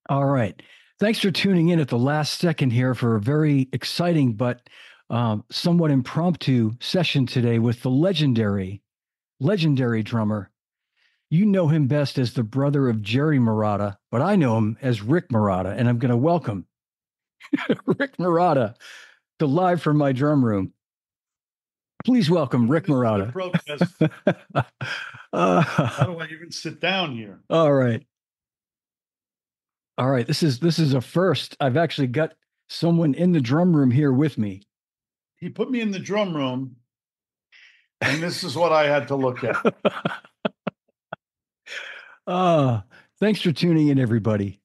All right. Thanks for tuning in at the last second here for a very exciting but somewhat impromptu session today with the legendary drummer. You know him best as the brother of Jerry Marotta, but I know him as Rick Marotta, and I'm going to welcome Rick Marotta to Live from My Drum Room. Please welcome Rick Marotta. Protest. How do I even sit down here? All right. All right. This is a first. I've actually got someone in the drum room here with me. He put me in the drum room, and this is what I had to look at. Uh, Thanks for tuning in, everybody.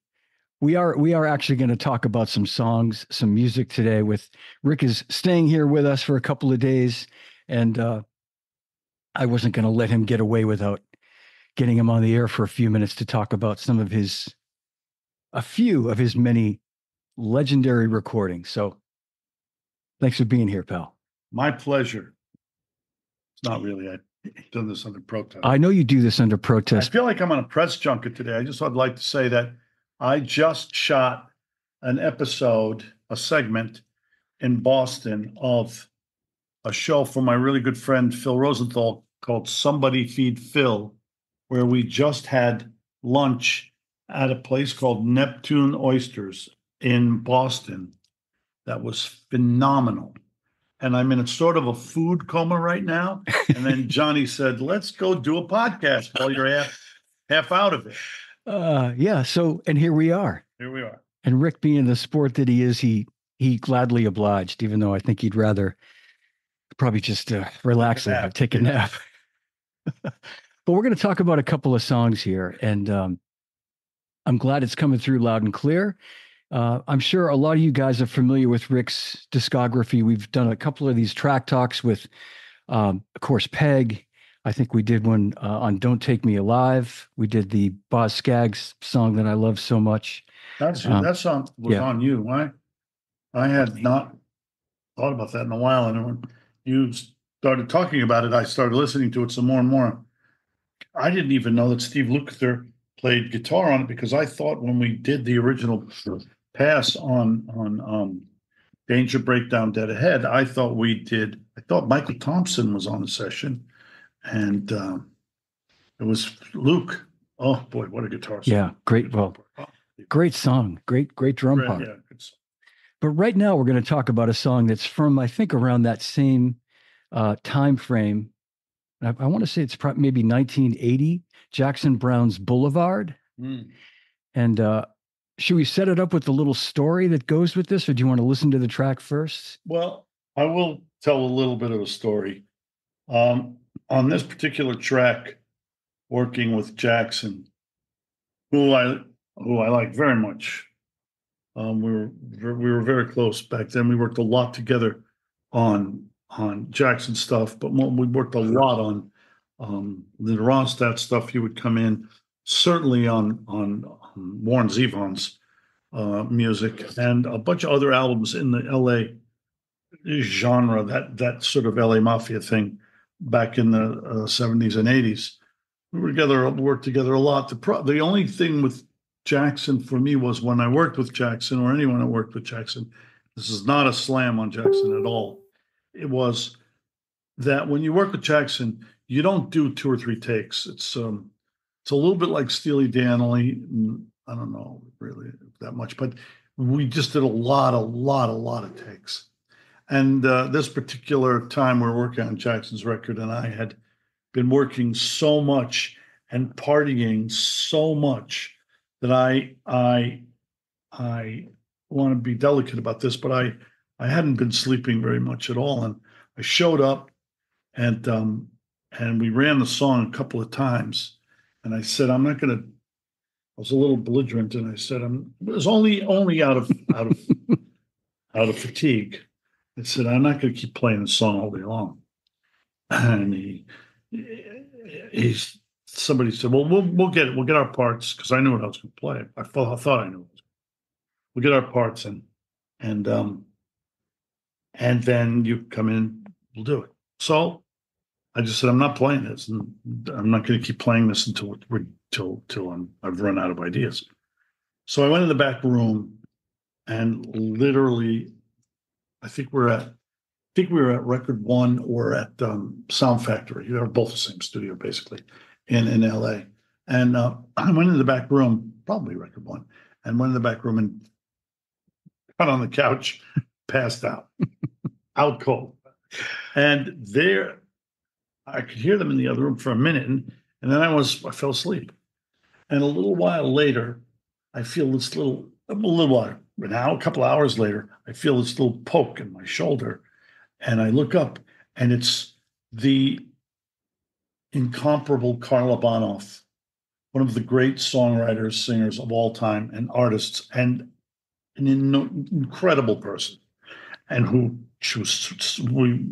We are actually going to talk about some songs, some music today. With Rick is staying here with us for a couple of days, and I wasn't going to let him get away without getting him on the air for a few minutes to talk about a few of his many legendary recordings. So, thanks for being here, pal. My pleasure. It's not really. I've done this under protest. I know you do this under I protest. feel like I'm on a press junket today. I just would like to say that I just shot an episode, a segment in Boston of a show for my really good friend Phil Rosenthal called Somebody Feed Phil, where we just had lunch at a place called Neptune Oysters in Boston. That was phenomenal. And I'm in a sort of a food coma right now. And then Johnny said, let's go do a podcast while you're half out of it. Yeah. So, and here we are. Here we are. And Rick, being the sport that he is, he gladly obliged, even though I think he'd rather probably just relax and take a nap. But we're going to talk about a couple of songs here, and I'm glad it's coming through loud and clear. I'm sure a lot of you guys are familiar with Rick's discography. We've done a couple of these track talks with, of course, Peg. I think we did one on "Don't Take Me Alive." We did the Boz Scaggs song that I love so much. That song was on you. I had not thought about that in a while, and when you started talking about it, I started listening to it some more and more. I didn't even know that Steve Lukather played guitar on it, because I thought when we did the original pass on Danger Breakdown Dead Ahead, I thought Michael Thompson was on the session, and it was Luke. Oh boy, what a guitar song. Yeah, great. Well, great song. Great drum part. Yeah, good song. But right now we're going to talk about a song that's from, I think, around that same time frame. I want to say it's maybe 1980, Jackson Browne's Boulevard. And should we set it up with the little story that goes with this, or do you want to listen to the track first? Well, I will tell a little bit of a story. On this particular track, working with Jackson, who I like very much. We were very close back then. We worked a lot together on Jackson stuff, but we worked a lot on the Ronstadt stuff. He would come in, certainly on Warren Zevon's music, and a bunch of other albums in the LA genre, that sort of LA Mafia thing back in the 70s and 80s. We worked together a lot. The only thing with Jackson for me was, when I worked with Jackson, or anyone that worked with Jackson, this is not a slam on Jackson at all. It was that when you work with Jackson, you don't do 2 or 3 takes. It's a little bit like Steely Dan, only I don't know really that much, but we just did a lot of takes. And this particular time we're working on Jackson's record, and I had been working so much and partying so much that I want to be delicate about this, but I hadn't been sleeping very much at all, and I showed up, and we ran the song a couple of times, and I said, I'm not going to. I was a little belligerent, and I said, it was only out of out of fatigue. I said, I'm not going to keep playing the song all day long. And somebody said, well, we'll get it. We'll get our parts, because I knew what I was going to play. I thought I knew. We'll get our parts, and then you come in, we'll do it. So I just said, I'm not playing this, and I'm not going to keep playing this until I've run out of ideas. So I went in the back room and literally, I think we were at Record One or at Sound Factory. They were both the same studio, basically, in LA. And I went in the back room, probably Record One, and went in the back room and got on the couch, passed out, out cold. And there, I could hear them in the other room for a minute, and then I fell asleep. And a little while later, I feel this a little while, now a couple hours later, I feel this little poke in my shoulder. And I look up, and it's the incomparable Carla Bonoff, one of the great songwriters, singers of all time, and artists, and an incredible person, and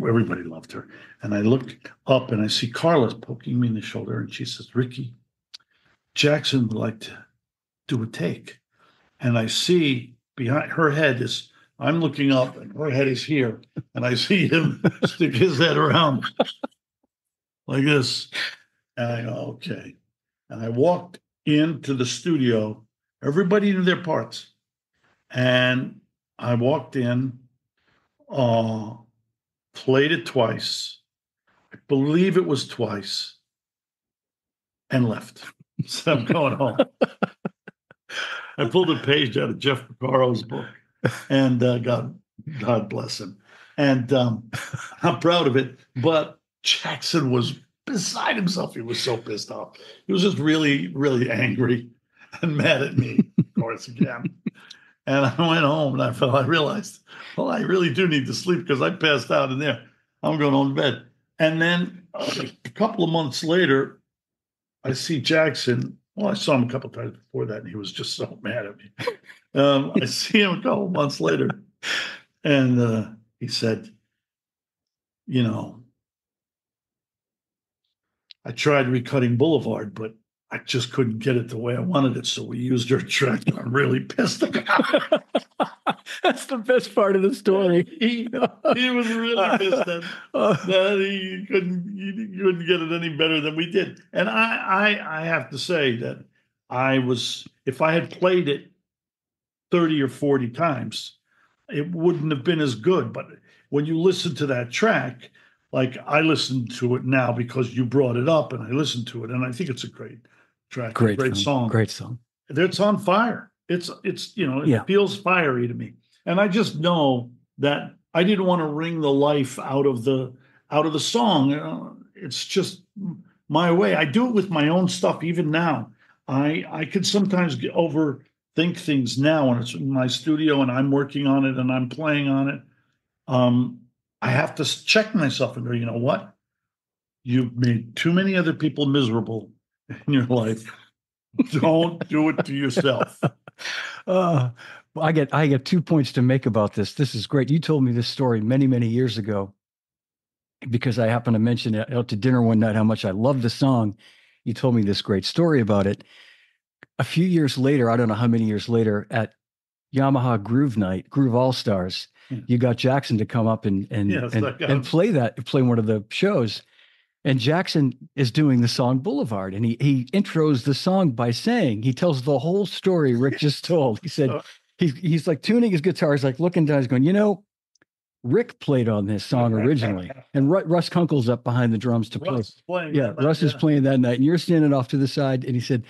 everybody loved her. And I look up, and I see Carla poking me in the shoulder, and she says, "Ricky, Jackson would like to do a take." And I see behind her head is, I'm looking up, and her head is here, and I see him stick his head around like this. And I go, okay. And I walked into the studio, everybody knew their parts. And I walked in, played it twice, I believe it was twice, and left. So I'm going home. I pulled a page out of Jeff Porcaro's book, and God bless him. And I'm proud of it. But Jackson was beside himself. He was so pissed off. He was just really, really angry and mad at me, of course, again. And I went home, and I realized, well, I really do need to sleep because I passed out in there. I'm going home to bed. And then a couple of months later, I see Jackson. Well, I saw him a couple of times before that, and he was just so mad at me. I see him a couple of months later, and he said, I tried recutting Boulevard, but I just couldn't get it the way I wanted it, so we used your track. I'm really pissed about it. That's the best part of the story. He was really pissed that he couldn't get it any better than we did. And I have to say that if I had played it 30 or 40 times, it wouldn't have been as good. But when you listen to that track, like I listened to it now because you brought it up, and I listened to it, and I think it's a great track, great song. Great song. It's on fire. It feels fiery to me. And I just know that I didn't want to wring the life out of the song. It's just my way. I do it with my own stuff even now. I could sometimes overthink things now when it's in my studio and I'm working on it and I'm playing on it. I have to check myself and go, you know what? You've made too many other people miserable in your life. Don't do it to yourself. Well, I get 2 points to make about this. This is great. You told me this story many, many years ago because I happened to mention it out to dinner one night how much I love the song. You told me this great story about it. A few years later, I don't know how many years later, at Yamaha Groove Night, Groove All Stars, you got Jackson to come up and play one of the shows. And Jackson is doing the song Boulevard, and he intros the song by saying, he tells the whole story Rick just told. He said, he's like tuning his guitar. He's like looking down, he's going, Rick played on this song originally. And Russ Kunkel's up behind the drums to play. Russ is playing that night, and you're standing off to the side. And he said,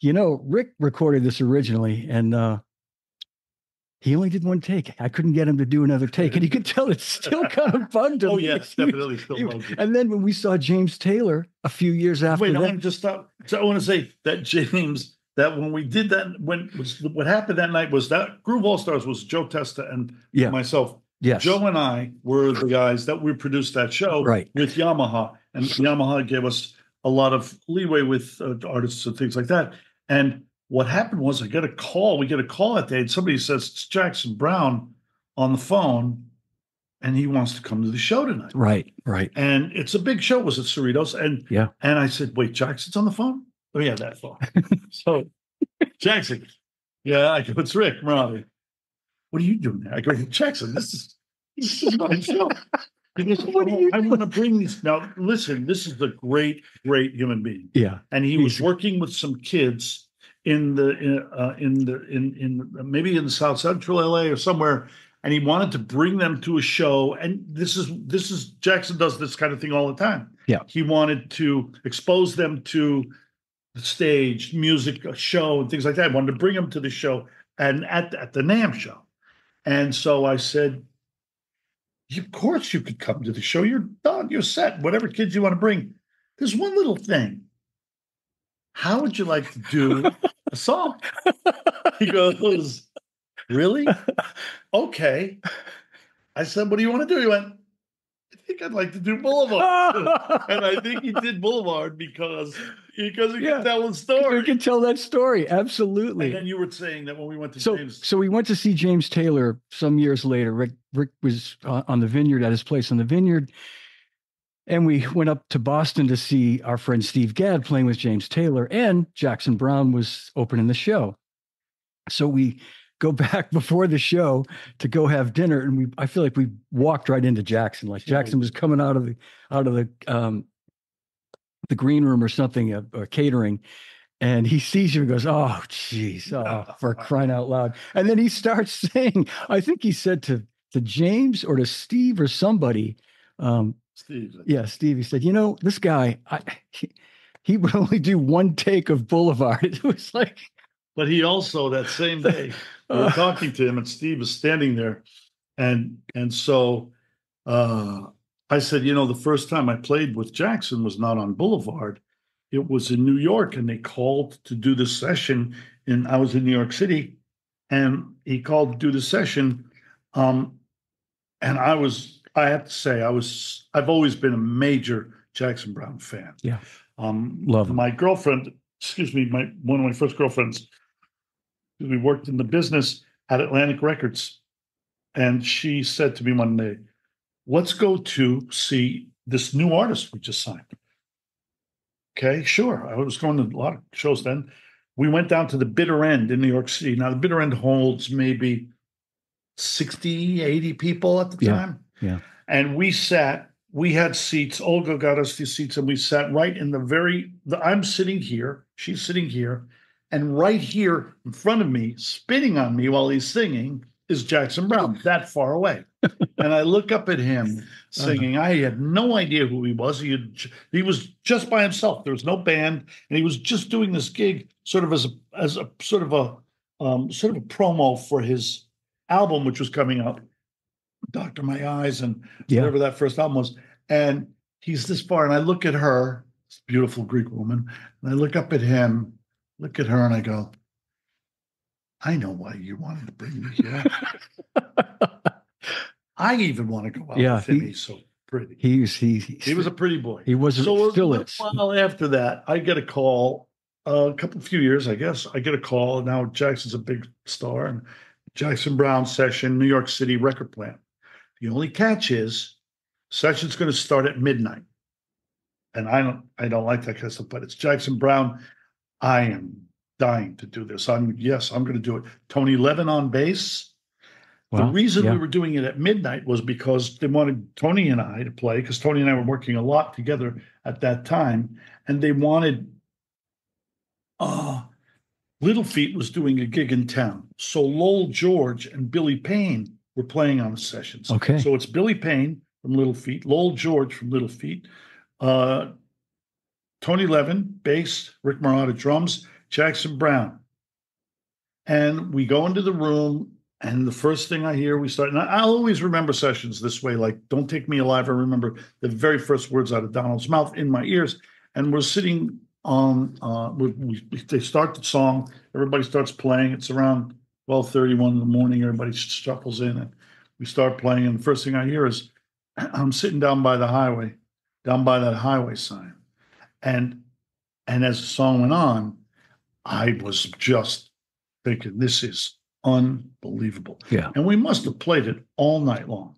Rick recorded this originally, and he only did one take. I couldn't get him to do another take. And you could tell it's still kind of fun to me. Oh, yeah, it's definitely still fun. And then when we saw James Taylor a few years after I want to just stop. So I want to say that James, that when we did that, what happened that night was that Groove All Stars was Joe Testa and myself. Yes. Joe and I were the guys that we produced that show with Yamaha. And Yamaha gave us a lot of leeway with artists and things like that. And what happened was we get a call that day, and somebody says, it's Jackson Browne on the phone, and he wants to come to the show tonight. Right. And it's a big show. Was it Cerritos? And I said, wait, Jackson's on the phone? Oh, yeah, that phone. So, Jackson, I go, it's Rick Marotta. What are you doing there? I go, Jackson, this is my show. He goes, I want to bring these. Now, listen, this is a great, great human being. Yeah. And he was working with some kids in maybe in South Central LA or somewhere, and he wanted to bring them to a show. And this is Jackson does this kind of thing all the time. Yeah. He wanted to expose them to the stage, music, a show, and things like that. I wanted to bring them to the show and at the NAMM show. And so I said, of course you could come to the show. You're done. You're set. Whatever kids you want to bring. There's one little thing. How would you like to do a song? He goes, really? Okay. I said, what do you want to do? He went, I think I'd like to do Boulevard. And I think he did Boulevard because he can tell the story. He can tell that story. Absolutely. And then you were saying that when we went to James. So we went to see James Taylor some years later. Rick was on the Vineyard, at his place on the Vineyard. And we went up to Boston to see our friend Steve Gadd playing with James Taylor, and Jackson Browne was opening the show. So we go back before the show to go have dinner, and I feel like we walked right into Jackson. Like Jackson was coming out of the green room or something, or catering, and he sees you and goes, "Oh, geez, for crying out loud!" And then he starts saying, I think he said to James or to Steve or somebody. Steve. Yeah, Steve. He said, this guy, he would only do one take of Boulevard. It was like. But he also, that same day, we were talking to him, and Steve was standing there. And so I said, the first time I played with Jackson was not on Boulevard. It was in New York, and they called to do the session. I was in New York City, and he called to do the session. And I have to say, I've always been a major Jackson Browne fan. Yeah. Love him. My girlfriend, one of my first girlfriends, we worked in the business at Atlantic Records. And she said to me one day, let's go to see this new artist we just signed. Okay, sure. I was going to a lot of shows then. We went down to the Bitter End in New York City. Now, the Bitter End holds maybe 60, 80 people at the time. Yeah. And we had seats. Olga got us these seats, and we sat right in I'm sitting here, she's sitting here, and right here in front of me, spitting on me while he's singing, is Jackson Browne, that far away. And I look up at him singing. I had no idea who he was. He was just by himself. There was no band, and he was just doing this gig sort of as a sort of a promo for his album, which was coming out, Doctor My Eyes, and whatever that first album was. And he's this far, and I look at her, this beautiful Greek woman, and I look up at him, look at her, and I go, I know why you wanted to bring me here. I even want to go out with him. He's so pretty. He was a pretty boy. He was still a while after that, I get a call, few years, I guess. I get a call. Now Jackson's a big star, and Jackson Browne session, New York City record plant. The only catch is session's going to start at midnight. And I don't like that kind of stuff, but it's Jackson Browne. I am dying to do this. I'm going to do it. Tony Levin on bass. The reason we were doing it at midnight was because they wanted Tony and I to play, because Tony and I were working a lot together at that time. And they wanted, Little Feat was doing a gig in town. So Lowell George and Billy Payne were playing on the sessions. Okay. So it's Billy Payne from Little Feat, Lowell George from Little Feat, Tony Levin, bass, Rick Marotta, drums, Jackson Browne. And we go into the room, and the first thing I hear, we start, and I'll always remember sessions this way, like, Don't Take Me Alive. I remember the very first words out of Donald's mouth in my ears. And we're sitting on, they start the song, everybody starts playing. It's around 12:31 in the morning. Everybody shuffles in, and we start playing. And the first thing I hear is, I'm sitting down by the highway, down by that highway sign. And as the song went on, I was just thinking, this is unbelievable. Yeah. And we must have played it all night long.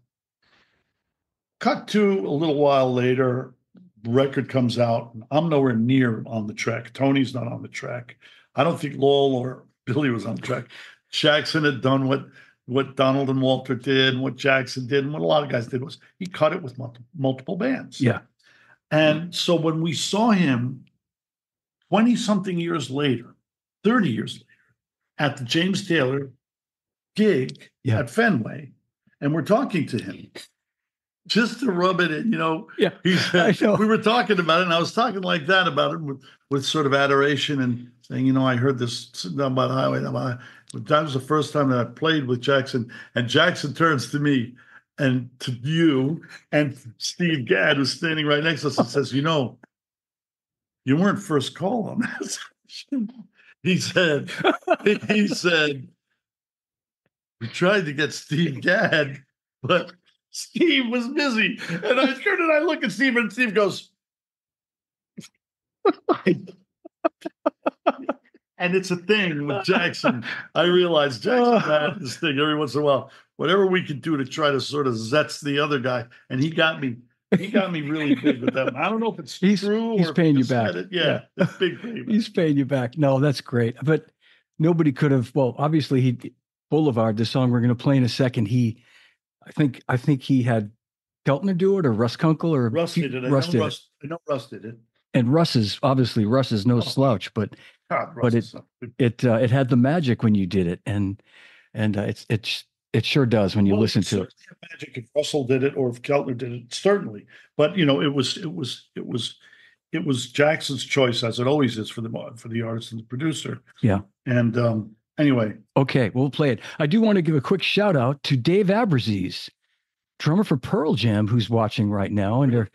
Cut to a little while later, the record comes out, and I'm nowhere near on the track. Tony's not on the track. I don't think Lowell or Billy was on the track. Jackson had done what Donald and Walter did, and what Jackson did, and what a lot of guys did was he cut it with multiple bands. Yeah. And so when we saw him 20-something years later, 30 years later at the James Taylor gig at Fenway, and we're talking to him just to rub it in, Yeah, he said, we were talking about it, and I was talking like that about it with sort of adoration and saying, I heard this sitting down by the highway. That was the first time that I played with Jackson, and Jackson turns to me and to you and Steve Gadd, who's standing right next to us, and says, you weren't first call on that. He said, we tried to get Steve Gadd, but Steve was busy. And I turned and I look at Steve, and Steve goes, and it's a thing with Jackson. I realized Jackson had this thing every once in a while. Whatever we could do to try to sort of zest the other guy, and he got me really big with that one. I don't know if it's true. He's paying you back. Yeah, it's big payback. He's paying you back. No, that's great. But nobody could have. Well, obviously, Boulevard, the song we're going to play in a second. I think he had Keltner do it, or Russ Kunkel, or Russ did it. I know Russ did it. And Russ is no slouch, but it had the magic when you did it, and it sure does when you listen to it. Magic if Russell did it or if Keltner did it, certainly. But it was Jackson's choice, as it always is for the artist and the producer. Yeah. And anyway. Okay, we'll play it. I do want to give a quick shout out to Dave Abraziz, drummer for Pearl Jam, who's watching right now under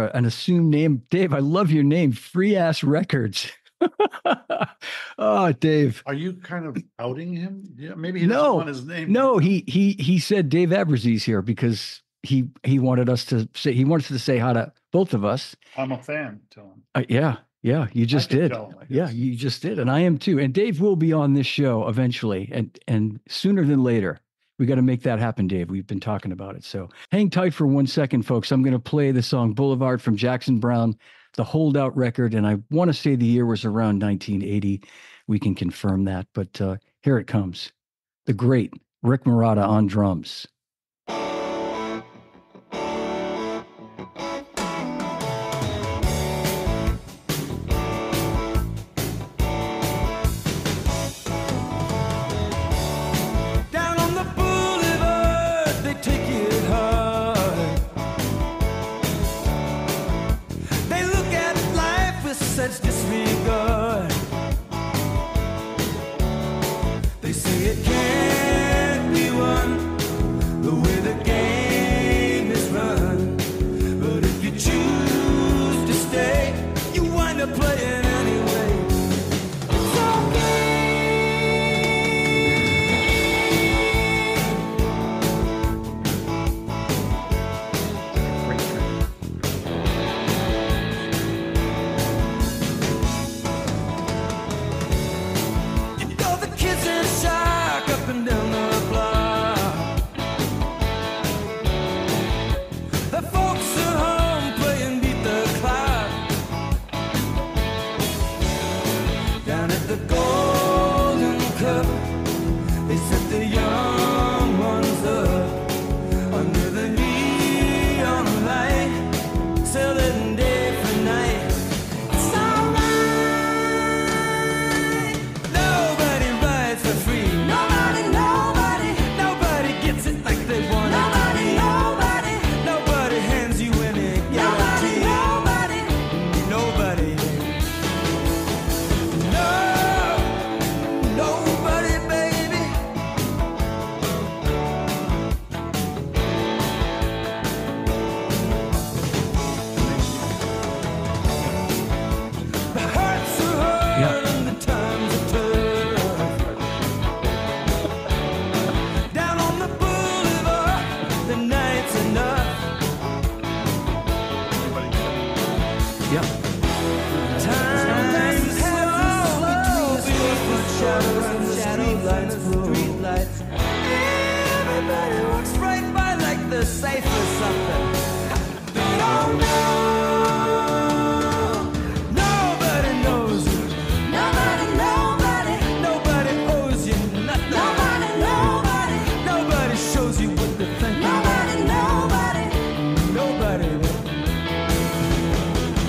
an assumed name. Dave, I love your name, Free Ass Records. Oh, Dave. Are you kind of outing him? Yeah, maybe he doesn't want his name. No, he said Dave Abraziz here because he wanted us to say hi to both of us. I'm a fan, tell him. Yeah, you just did. Yeah, you just did, and I am too. And Dave will be on this show eventually, and sooner than later. We got to make that happen, Dave. We've been talking about it. So hang tight for 1 second, folks. I'm going to play the song Boulevard from Jackson Browne, the Holdout record. And I want to say the year was around 1980. We can confirm that. But here it comes. The great Rick Marotta on drums.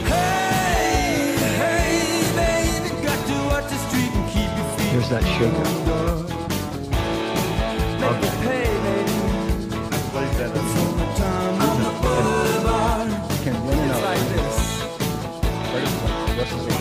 Hey, baby, got to watch the street and keep that shaker. Okay. I played that. Can run it out. Right as well. The rest of the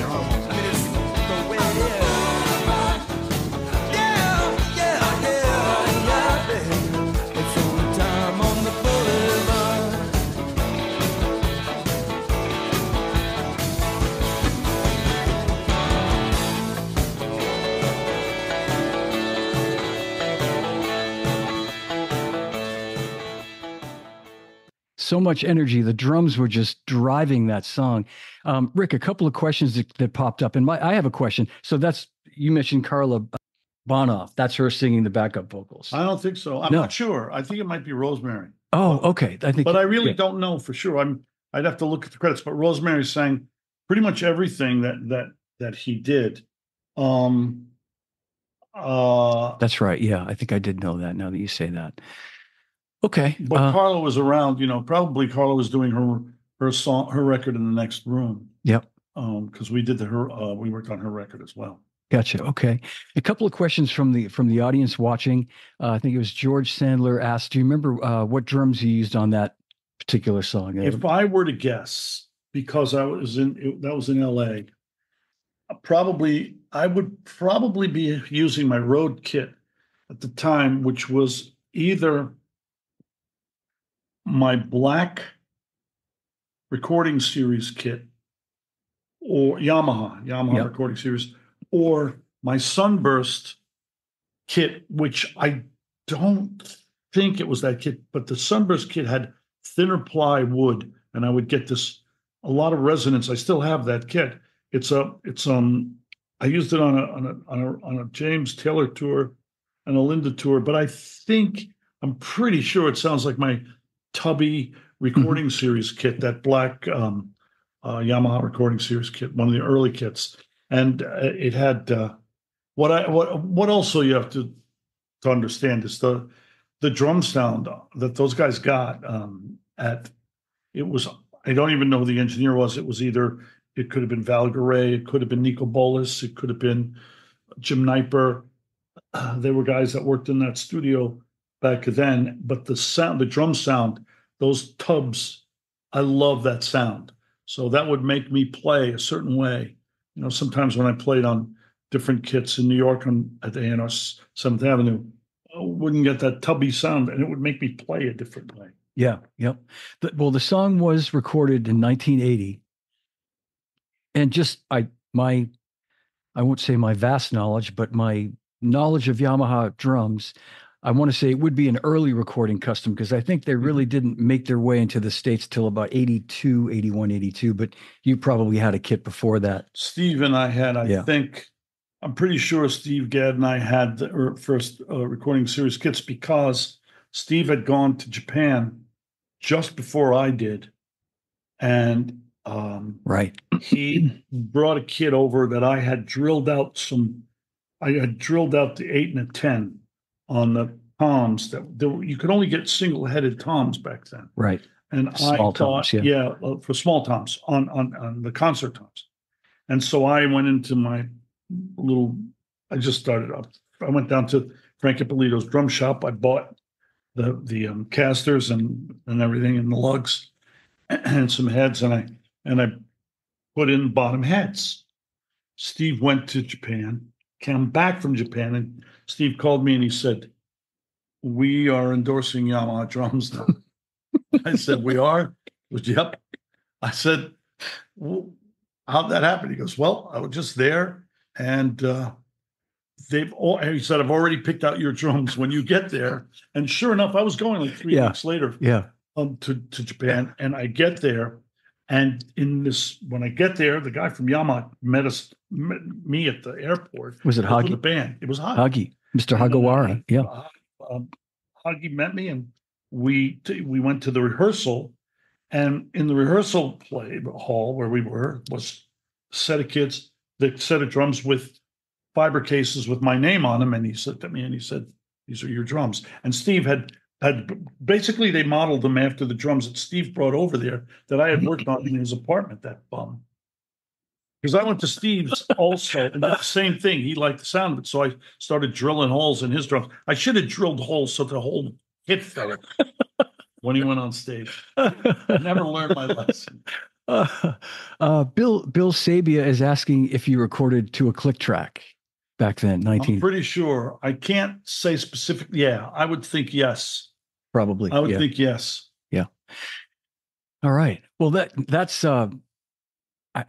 so much energy. The drums were just driving that song. Rick, a couple of questions that popped up, and I have a question. So you mentioned Carla Bonoff. That's her singing the backup vocals. I don't think so. I'm not sure. I think it might be Rosemary. Oh, okay. But I really don't know for sure. I'd have to look at the credits. But Rosemary sang pretty much everything that he did. That's right. Yeah, I think I did know that. Now that you say that. Okay. But Carla was around, probably Carla was doing her song, her record in the next room. Yep. Because we worked on her record as well. Gotcha. Okay. A couple of questions from the audience watching. I think it was George Sandler asked, do you remember what drums you used on that particular song? If I were to guess, because that was in LA, I would probably be using my road kit at the time, which was either my black recording series kit or Yamaha Yep. recording series, or my Sunburst kit, which I don't think it was that kit, but the Sunburst kit had thinner plywood, and I would get a lot of resonance. I still have that kit. I used it on a James Taylor tour and a Linda tour, but I'm pretty sure it sounds like my Tubby recording series kit, that black Yamaha recording series kit, one of the early kits, and it had what also you have to understand is the drum sound that those guys got it was, I don't even know who the engineer was. It could have been Val Garay, it could have been Nico Bolas, it could have been Jim Kniper. They were guys that worked in that studio back then, but the drum sound, those tubs, I love that sound. So that would make me play a certain way. Sometimes when I played on different kits in New York at the A&S 7th Avenue, I wouldn't get that tubby sound, and it would make me play a different way. Yeah, yep. The song was recorded in 1980, and just I won't say my vast knowledge, but my knowledge of Yamaha drums, I want to say it would be an early recording custom, because I think they really didn't make their way into the States till about 82, 81, 82, but you probably had a kit before that. Steve and I had, I'm pretty sure Steve Gadd and I had the first recording series kits, because Steve had gone to Japan just before I did. And right. He brought a kit over that I had drilled out the 8 and a 10 on the toms you could only get single-headed toms back then. Right. And small toms, for small toms on the concert toms. And so I went into I just started up. I went down to Frank Ippolito's drum shop. I bought the casters and everything, and the lugs and some heads, and I put in bottom heads. Steve went to Japan, came back from Japan, and Steve called me and he said, "We are endorsing Yamaha drums now." I said, "We are?" He goes, "Yep." I said, "Well, how'd that happen?" He goes, "Well, I was just there, and he said, "I've already picked out your drums when you get there." And sure enough, I was going like 3 weeks later to Japan, and I get there. And when I get there, the guy from Yamaha met me at the airport. Was it Hagi? The band. It was Hagi, Mr. Hagawara. Hagi met me, and we went to the rehearsal. And in the rehearsal hall where we were was a set of kids, the set of drums with fiber cases with my name on them. And he looked at me and he said, "These are your drums." And Steve had basically, they modeled them after the drums that Steve brought over there that I had worked on in his apartment, that bum. Because I went to Steve's also, and did the same thing. He liked the sound of it, so I started drilling holes in his drums. I should have drilled holes so the whole hit fell when he went on stage. I never learned my lesson. Bill Sabia is asking if you recorded to a click track back then, I'm pretty sure. I can't say specifically. Yeah, I would think yes. probably. I would think yes. Yeah. All right. Well, that's I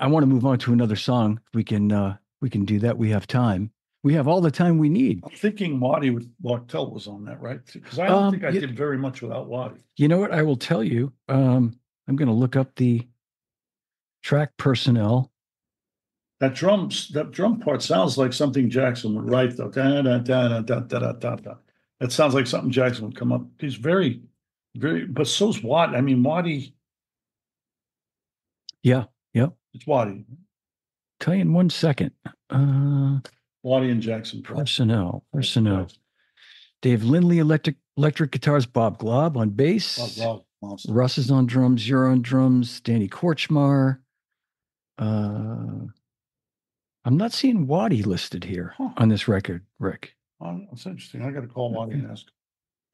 want to move on to another song. We can do that. We have time. We have all the time we need. I'm thinking Waddy with Martell was on that, right? Because I don't think I did very much without Waddy. You know what? I will tell you. I'm going to look up the track personnel. That drum part sounds like something Jackson would write, though. Da, da, da, da, da, da, da, da. That sounds like something Jackson would come up. He's very, very, but so's Waddy. I mean, Waddy. Yeah. Yep. It's Waddy. Tell you in 1 second. Waddy and Jackson. Personnel. Dave Lindley, electric guitars. Bob Glob on bass. Bob Glob. Russ is on drums. You're on drums. Danny Korchmar. I'm not seeing Waddy listed here on this record, Rick. Oh, that's interesting. I got to call Waddy and ask.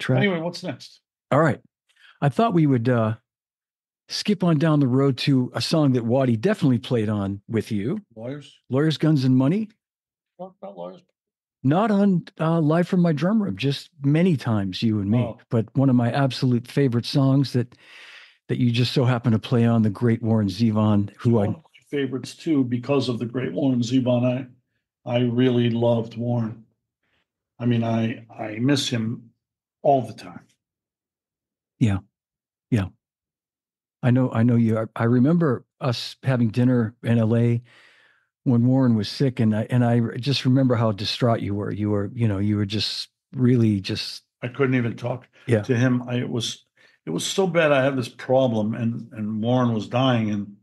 Anyway, what's next? All right. I thought we would skip on down the road to a song that Waddy definitely played on with you. Lawyers, Guns, and Money. Talk about Lawyers. Not on Live from My Drum Room, just many times, you and me. Oh. But one of my absolute favorite songs that you just so happen to play on, the great Warren Zevon, who I favorites too, because of the great Warren Zevon. I really loved Warren. I mean, I miss him all the time. Yeah. I know you. I remember us having dinner in LA when Warren was sick, and I just remember how distraught you were. You were just really just. I couldn't even talk to him. It was so bad. I had this problem, and Warren was dying, and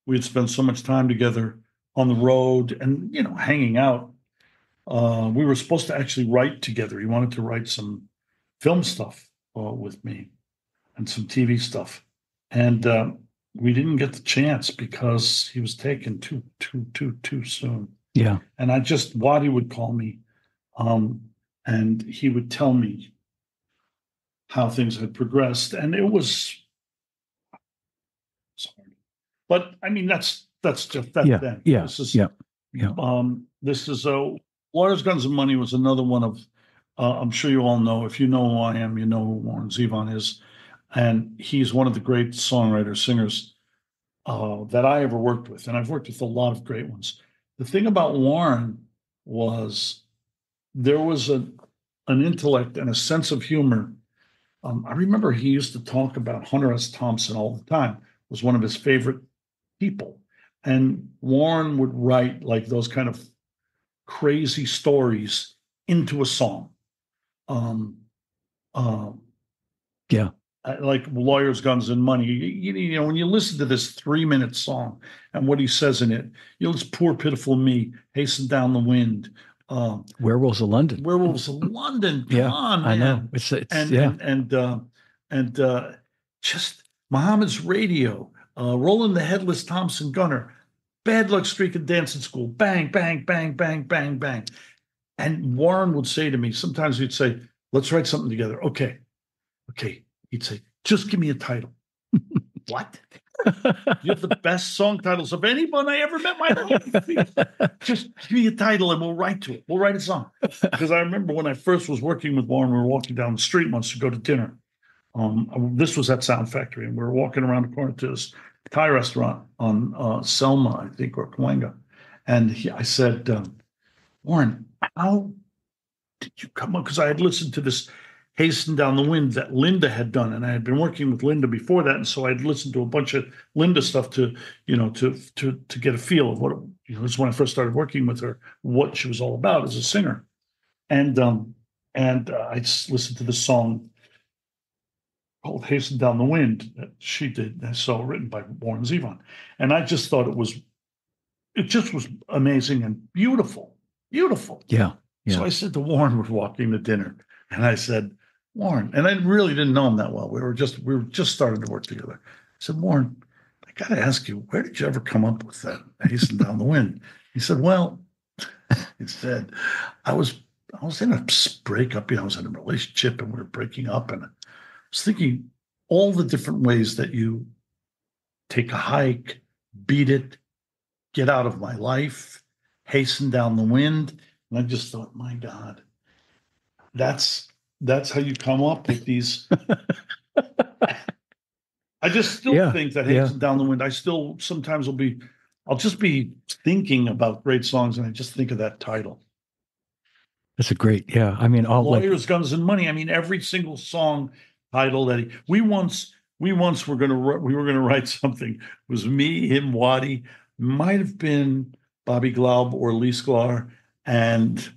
we had spent so much time together on the road and, hanging out. We were supposed to actually write together. He wanted to write some film stuff with me and some TV stuff. And we didn't get the chance because he was taken too soon. Yeah. And Waddy would call me and he would tell me how things had progressed. And it was sorry. But I mean, that's just that then. Yeah. This is Lawyers, Guns, and Money was another one of, I'm sure you all know, if you know who I am, you know who Warren Zevon is. And he's one of the great songwriters, singers that I ever worked with. And I've worked with a lot of great ones. The thing about Warren was there was an intellect and a sense of humor. I remember he used to talk about Hunter S. Thompson all the time. It was one of his favorite people. And Warren would write like those kind of crazy stories into a song. Like Lawyers, Guns, and Money. When you listen to this 3-minute song and what he says in it, it's Poor Pitiful Me, Hasten Down the Wind. Werewolves of London. Come on, man. I know. And just Muhammad's Radio, Rolling the Headless Thompson Gunner, Bad Luck Streak and Dancing School, bang, bang, bang, bang, bang, bang. And Warren would say to me, sometimes he'd say, let's write something together. Okay. He'd say, just give me a title. What? You have the best song titles of anyone I ever met in my life. Just give me a title and we'll write to it. We'll write a song. Because I remember when I first was working with Warren, we were walking down the street once to go to dinner. This was at Sound Factory, and we were walking around the corner to this Thai restaurant on Selma, I think, or Cahuenga. And I said, Warren, how did you come up? Because I had listened to this Hasten Down the Wind that Linda had done, and I had been working with Linda before that, and so I'd listened to a bunch of Linda stuff to get a feel of what it was when I first started working with her, what she was all about as a singer, and I just listened to the song called "Hasten Down the Wind" that she did, so written by Warren Zevon, and I just thought it just was amazing and beautiful. Yeah. So I said to Warren, we're walking to dinner, and I said, Warren, and I really didn't know him that well. We were just starting to work together. I said, Warren, got to ask you, where did you ever come up with that? Hasten Down the Wind. He said, well, he said, I was in a breakup, I was in a relationship and we were breaking up. And I was thinking all the different ways that you take a hike, beat it, get out of my life, hasten down the wind. And I just thought, my God, that's how you come up with these. I just still think that hasten down the wind. I still sometimes I'll just be thinking about great songs and I just think of that title. That's a great, I mean, all Lawyers, Guns, and Money. I mean, every single song title that we once were gonna write something. It was me, him, Waddy, might have been Bobby Glaub or Lee Sklar, and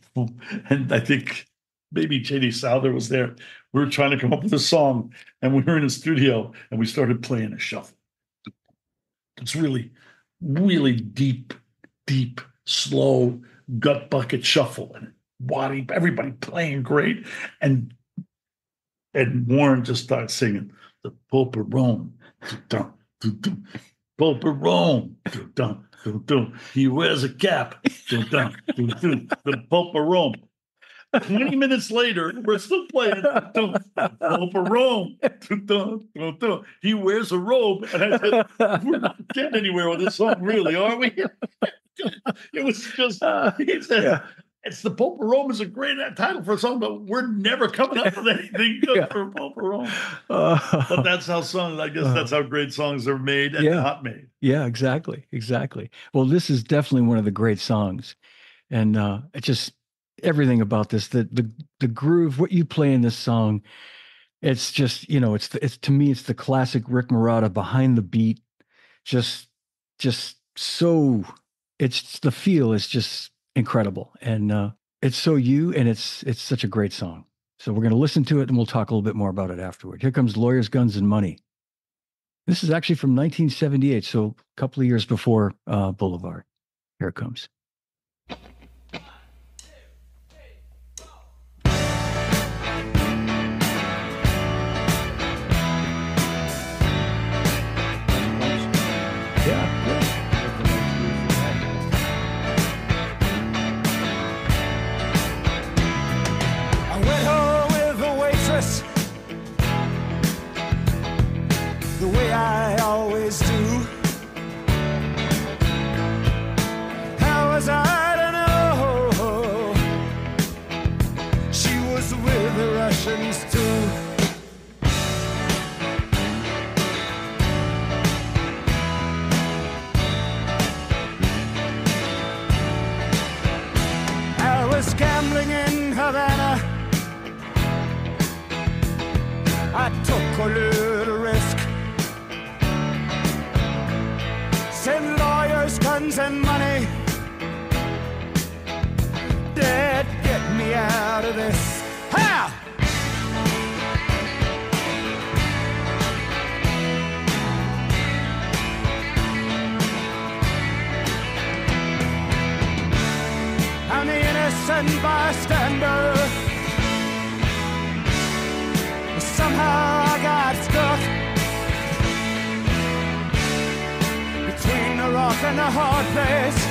I think maybe J.D. Souther was there. We were trying to come up with a song, and we were in a studio, and we started playing a shuffle. It's really, really deep, slow gut bucket shuffle, and Waddy, everybody playing great, and Warren just started singing the Pope of Rome, Pope of Rome, he wears a cap, the Pope of Rome. 20 minutes later, we're still playing Pope of Rome. He wears a robe, and I said, "We're not getting anywhere with this song, really, are we?" It was just, he said, "It's the Pope of Rome is a great title for a song, but we're never coming up with anything good for Pope of Rome." But that's how songs, I guess that's how great songs are made and not made. Yeah, exactly. Well, this is definitely one of the great songs. And it just, everything about this, the groove, what you play in this song, it's just, it's to me, it's the classic Rick Marotta behind the beat. Just so, it's the feel is just incredible. And it's so you, and it's such a great song. So we're going to listen to it and we'll talk a little bit more about it afterward. Here comes Lawyers, Guns, and Money. This is actually from 1978, so a couple of years before Boulevard. Here it comes. The way I always do. How was I to know she was with the Russians too? I was gambling in Havana. I took a little risk. Send lawyers, guns, and money. Dad, get me out of this. Ha! I'm the innocent bystander. Somehow I got stuck between the rock and the hard place,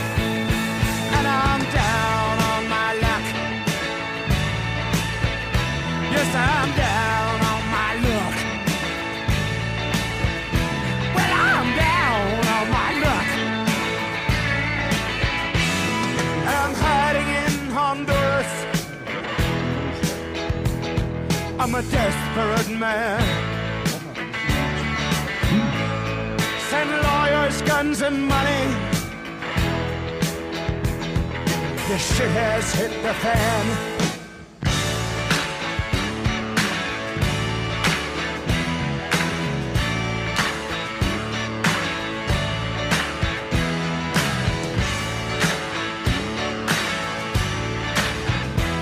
and I'm down on my luck. Yes, I'm down on my luck. Well, I'm down on my luck. I'm hiding in Honduras. I'm a desperate man. Send lawyers, guns, and money. The shit has hit the fan.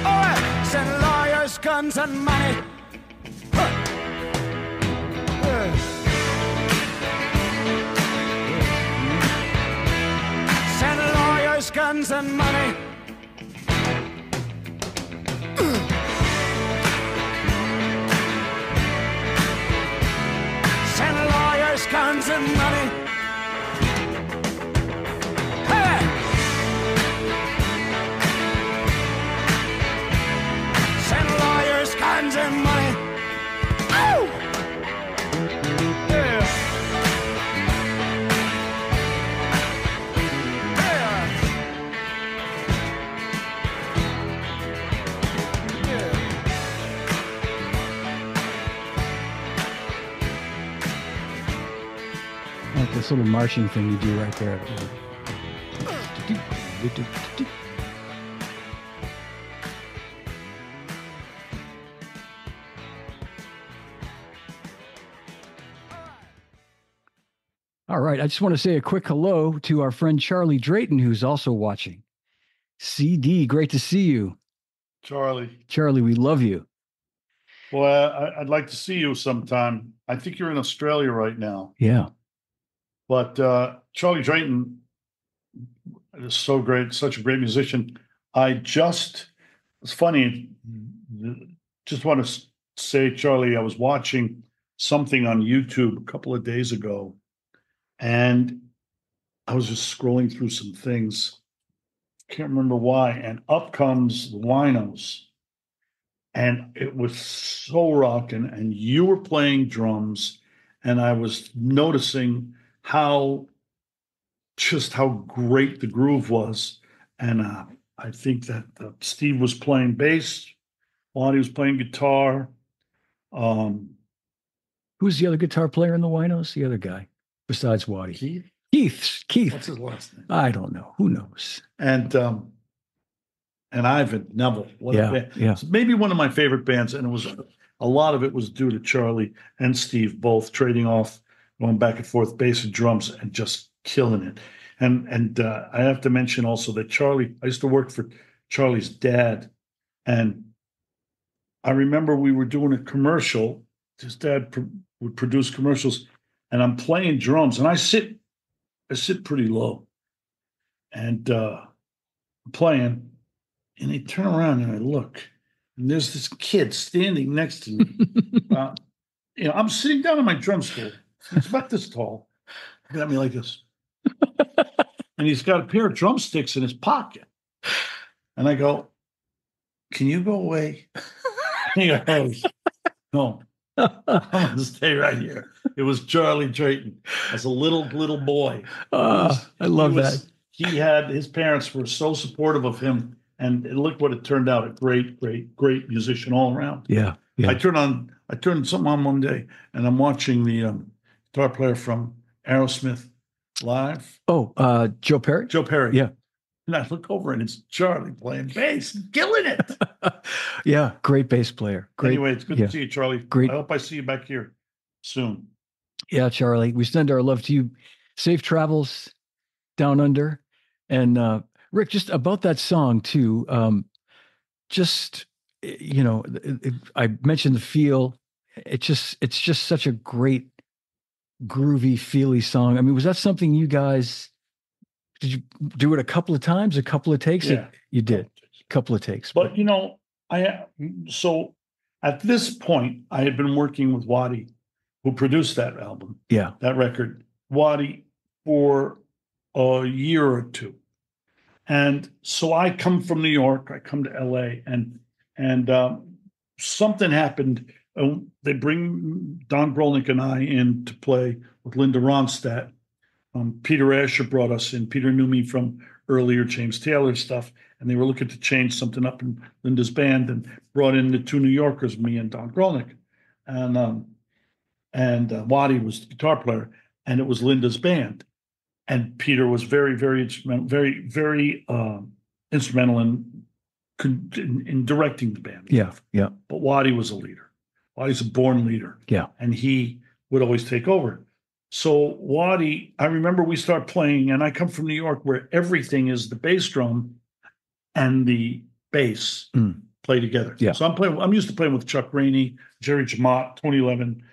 All right, send lawyers, guns, and money. Send lawyers, guns, and money. Send lawyers, guns, and money. this little marching thing you do right there. All right. I just want to say a quick hello to our friend Charlie Drayton, who's also watching. CD, great to see you. Charlie, we love you. Well, I'd like to see you sometime. I think you're in Australia right now. Yeah. But Charlie Drayton is so great, such a great musician. It's funny, just want to say, Charlie, I was watching something on YouTube a couple of days ago, and I was just scrolling through some things. Can't remember why, and up comes the Winos. And it was so rocking, and you were playing drums, and I was noticing how great the groove was. And I think that Steve was playing bass, Lonnie was playing guitar. Who's the other guitar player in the Winos? The other guy besides Waddy? Keith. What's his last name? I don't know. Who knows? And Ivan Neville. What a band. Yeah. It's maybe one of my favorite bands, and a lot of it was due to Charlie and Steve both trading off, going back and forth, bass and drums, and just killing it. And I have to mention also that I used to work for Charlie's dad, and I remember we were doing a commercial. His dad would produce commercials, and I'm playing drums, and I sit pretty low, and playing. And I turn around and I look, and there's this kid standing next to me. I'm sitting down on my drum stool. He's about this tall. He got me like this. And he's got a pair of drumsticks in his pocket. And I go, "Can you go away?" And he goes, "No, I'm going to stay right here." It was Charlie Drayton as a little boy. I love that. His parents were so supportive of him. And look what it turned out, a great musician all around. Yeah. I turned something on one day, and I'm watching the guitar player from Aerosmith live. Oh, Joe Perry? Joe Perry. Yeah. And I look over, and it's Charlie playing bass, killing it. Yeah, great bass player. Great. Anyway, it's good to see you, Charlie. Great. I hope I see you back here soon. Yeah, Charlie, we send our love to you. Safe travels down under. And Rick, just about that song too. I mentioned the feel. It's just such a great, groovy, feely song. I mean, was that something you guys? Did you do it a couple of times, a couple of takes? Yeah, you did a couple of takes. But so at this point, I had been working with Waddy, who produced that album. Yeah, that record, Waddy, for a year or two. And so I come from New York, I come to LA, and something happened. They bring Don Grolnick and I in to play with Linda Ronstadt. Peter Asher brought us in. Peter knew me from earlier James Taylor stuff, and they were looking to change something up in Linda's band, and brought in the two New Yorkers, me and Don Grolnick. And Waddy was the guitar player, and it was Linda's band. And Peter was very, very instrumental, very instrumental in directing the band. Yeah. But Waddy was a leader. Waddy's a born leader. Yeah. And he would always take over. So Waddy, I remember we start playing, and I come from New York, where everything is the bass drum and the bass play together. Yeah. So I'm used to playing with Chuck Rainey, Jerry Jamot, Tony Levin,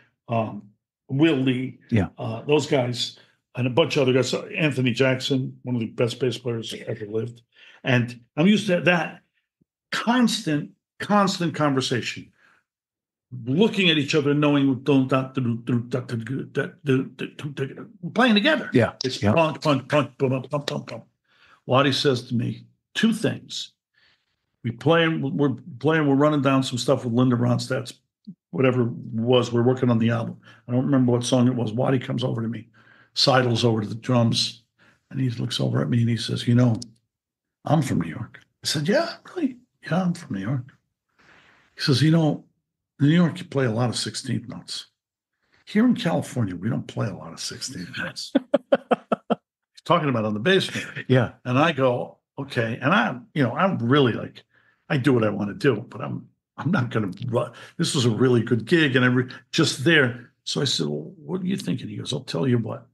Will Lee, those guys. And a bunch of other guys, Anthony Jackson, one of the best bass players ever lived. And I'm used to that constant conversation, looking at each other, knowing we're playing together. Yeah. It's punch, punch, punch, boom, pump, pump, pump. Waddy says to me two things. We're running down some stuff with Linda Ronstadt's, whatever it was, we're working on the album. I don't remember what song it was. Waddy comes over to me, sidles over to the drums, and he looks over at me and he says, I'm from New York. I said, "Yeah, really? Yeah, I'm from New York." He says, "In New York, you play a lot of 16th notes. Here in California, we don't play a lot of 16th notes." talking about on the basement. Yeah. And I go, okay. And I'm really like, I do what I want to do, but I'm not going to, this was a really good gig and just there. So I said, well, what are you thinking? He goes, I'll tell you what,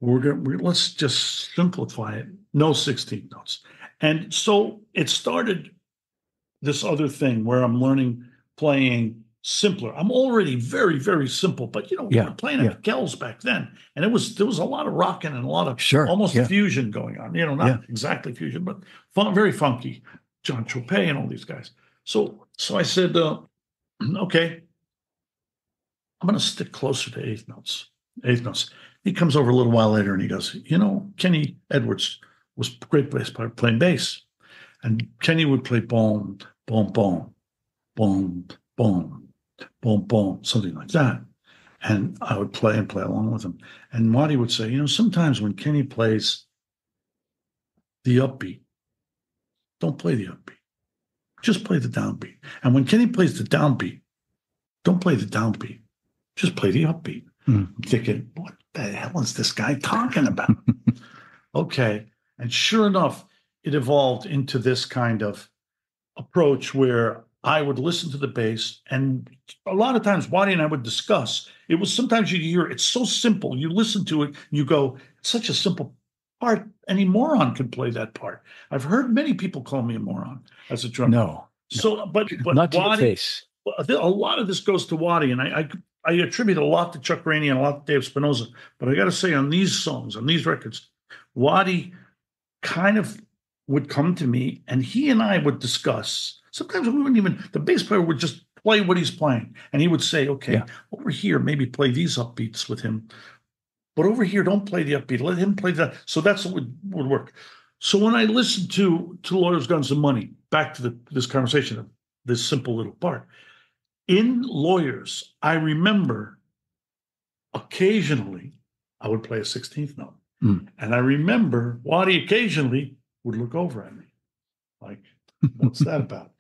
let's just simplify it. No 16 notes. And so it started this other thing where I'm learning playing simpler. I'm already very, very simple, but we were playing at Kells back then, and there was a lot of rocking and a lot of almost fusion going on. Not exactly fusion, but very funky. John Chopin and all these guys. So I said, okay, I'm going to stick closer to eighth notes. He comes over a little while later and he goes, Kenny Edwards was a great bass player playing bass, and Kenny would play boom, boom, boom, boom, boom, boom, boom, something like that. And I would play along with him. And Marty would say, sometimes when Kenny plays the upbeat, don't play the upbeat. Just play the downbeat. And when Kenny plays the downbeat, don't play the downbeat. Just play the upbeat. I'm thinking, what the hell is this guy talking about? Okay. And sure enough, it evolved into this kind of approach where I would listen to the bass, and a lot of times Waddy and I would discuss. It was sometimes you'd hear it's so simple. You listen to it, and you go, it's such a simple part. Any moron could play that part. I've heard many people call me a moron as a drummer. No. So, but not to your Waddy, face. a lot of this goes to Waddy, and I attribute a lot to Chuck Rainey and a lot to Dave Spinoza. But I got to say, on these songs, on these records, Waddy kind of would come to me, and he and I would discuss. Sometimes we wouldn't even, the bass player would just play what he's playing. And he would say, okay, over here, maybe play these upbeats with him. But over here, don't play the upbeat. Let him play that. So that's what would work. So when I listened to Lawyers, Guns, and Money, back to this conversation of this simple little part, in Lawyers, I remember occasionally I would play a 16th note. And I remember Waddy occasionally would look over at me like, what's that about?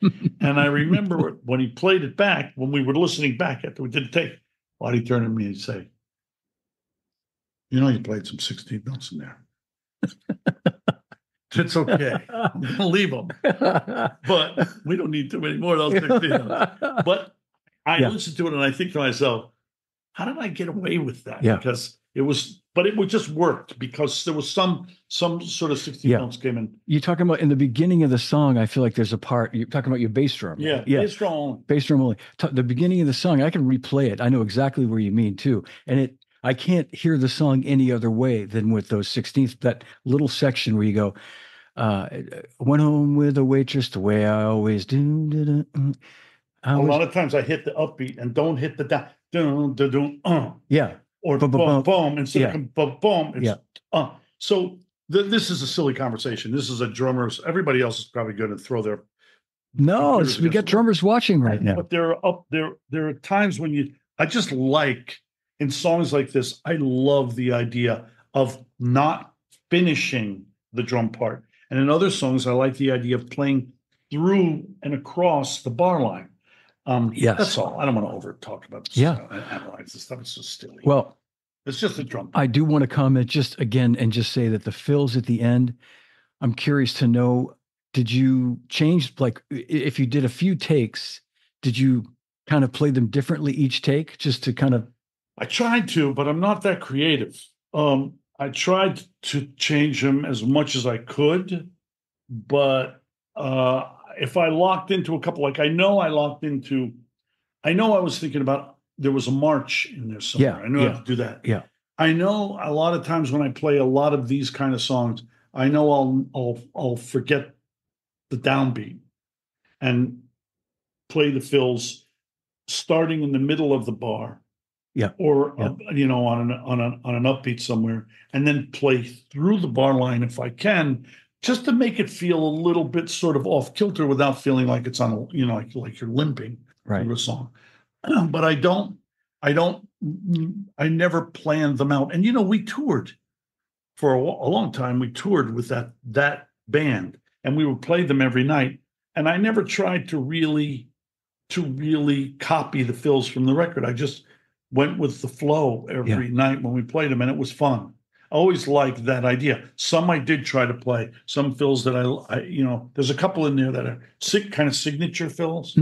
And I remember when he played it back, when we were listening back after we did the take, Waddy turned to me and say, you played some 16 notes in there. It's okay. I'm going to leave them. But we don't need too many more of those 16 notes. But I listened to it and I think to myself, how did I get away with that? Yeah. Because it would just worked because there was some sort of 16 notes came in. You're talking about in the beginning of the song, I feel like there's a part, you're talking about your bass drum. Yeah. Bass drum only. Bass drum only. The beginning of the song, I can replay it. I know exactly where you mean too. And I can't hear the song any other way than with those 16th, that little section where you go, went home with a waitress the way I always do. A lot of times I hit the upbeat and don't hit the down. Yeah. Or boom, boom, instead of boom, boom. It's, So this is a silly conversation. This is a drummer's. Everybody else is probably going to throw their. No, we got drummers watching right now. But there are times when I just like, in songs like this, I love the idea of not finishing the drum part. And in other songs, I like the idea of playing through and across the bar line. Yes. That's all. I don't want to over talk about this. Analyze this stuff. It's so silly. Well, it's just a drum. I do want to comment just again and just say that the fills at the end, I'm curious to know, did you change, like if you did a few takes, did you kind of play them differently each take just to kind of? I tried to, but I'm not that creative. I tried to change them as much as I could, but if I locked into a couple, I was thinking about, there was a march in there somewhere. I know how to do that. Yeah. I know a lot of times when I play a lot of these kind of songs, I know I'll forget the downbeat and play the fills starting in the middle of the bar. Yeah. Or on an upbeat somewhere, and then play through the bar line if I can, just to make it feel a little bit sort of off kilter without feeling like it's on like you're limping through a song. But I never planned them out. And we toured for a long time. We toured with that band, and we would play them every night. And I never tried to really copy the fills from the record. I just went with the flow every night when we played them, and it was fun. always liked that idea. Some I did try to play. Some fills that there's a couple in there that are kind of signature fills,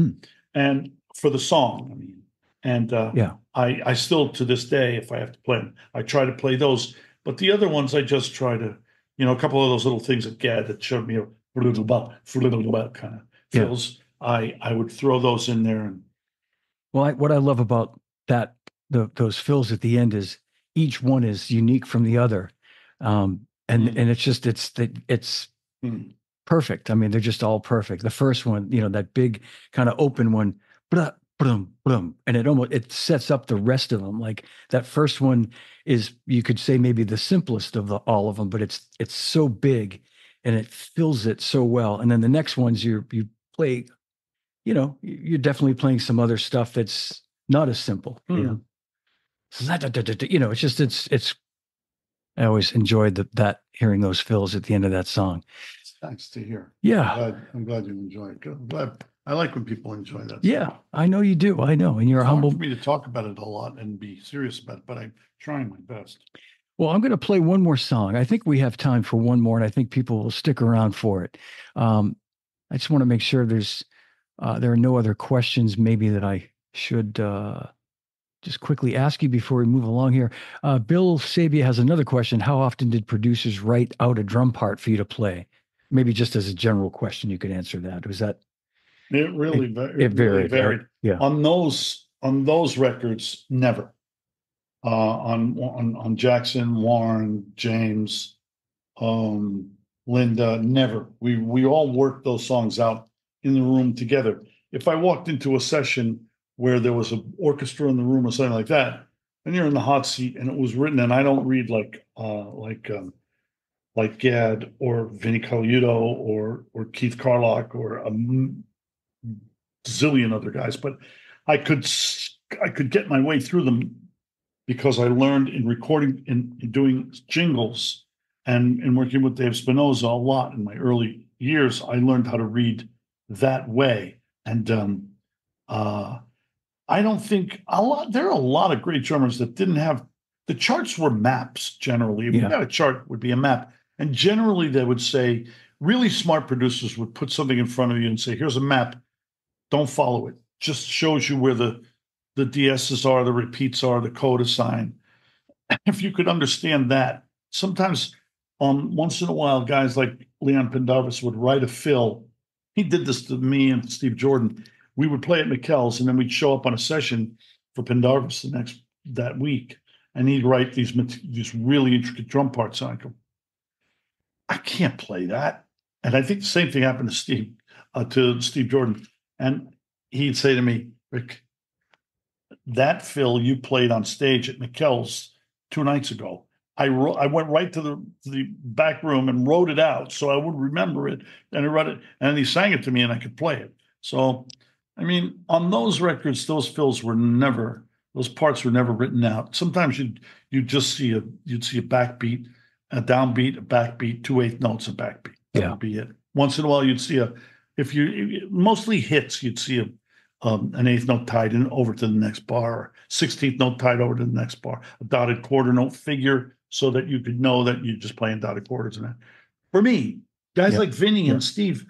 and for the song, I mean, and Yeah. I still to this day, if I have to play them, I try to play those. But the other ones, I just try to, a couple of those little things that Gad that showed me a little about kind of fills. I would throw those in there. And well, what I love about those fills at the end is each one is unique from the other, and it's just it's perfect. I mean, they're just all perfect. The first one, that big kind of open one, and it sets up the rest of them. Like that first one is, you could say, maybe the simplest of all of them, but it's so big and it fills it so well. And then the next ones you play, you're definitely playing some other stuff that's not as simple. So it's I always enjoyed that hearing those fills at the end of that song. It's nice to hear. Yeah. I'm glad you enjoy it. I'm glad. I like when people enjoy that. Yeah, I know you do. I know. And you're humble. It's hard for me to talk about it a lot and be serious about it, but I'm trying my best. Well, I'm going to play one more song. I think we have time for one more, and I think people will stick around for it. I just want to make sure there are no other questions maybe that I should just quickly ask you before we move along here. Bill Sabia has another question. How often did producers write out a drum part for you to play? Maybe just as a general question, you could answer that. Was that? It really it varied. Varied. Yeah. On those records, never. On Jackson, Warren, James, Linda, never. We all worked those songs out in the room together. If I walked into a session where there was an orchestra in the room or something like that, and you're in the hot seat and it was written, and I don't read like Gad or Vinnie Colaiuto or Keith Carlock or a zillion other guys, but I could get my way through them because I learned in recording, in doing jingles and working with Dave Spinoza a lot in my early years. I learned how to read that way. And I don't think there are a lot of great drummers that didn't have, the charts were maps generally. If you had a chart, it would be a map. And generally they would say, really smart producers would put something in front of you and say, here's a map. Don't follow it. Just shows you where the DSs are, the repeats are, the coda sign. If you could understand that, sometimes once in a while, guys like Leon Pendarvis would write a fill. He did this to me and Steve Jordan. We would play at McKell's, and then we'd show up on a session for Pendarvis that week, and he'd write these really intricate drum parts. And I go, I can't play that. And I think the same thing happened to Steve Jordan. And he'd say to me, Rick, that fill you played on stage at McKell's 2 nights ago, I went right to the back room and wrote it out so I would remember it. And I wrote it, and he sang it to me, and I could play it. So, I mean, on those records, those fills those parts were never written out. Sometimes you'd just see you'd see a backbeat, a downbeat, a backbeat, 2/8 notes, a backbeat. That would be it. Once in a while, you'd see mostly hits, you'd see an eighth note tied in over to the next bar, or 16th note tied over to the next bar, a dotted quarter note figure so that you could know that you're just playing dotted quarters. And that. For me, guys like Vinny and Steve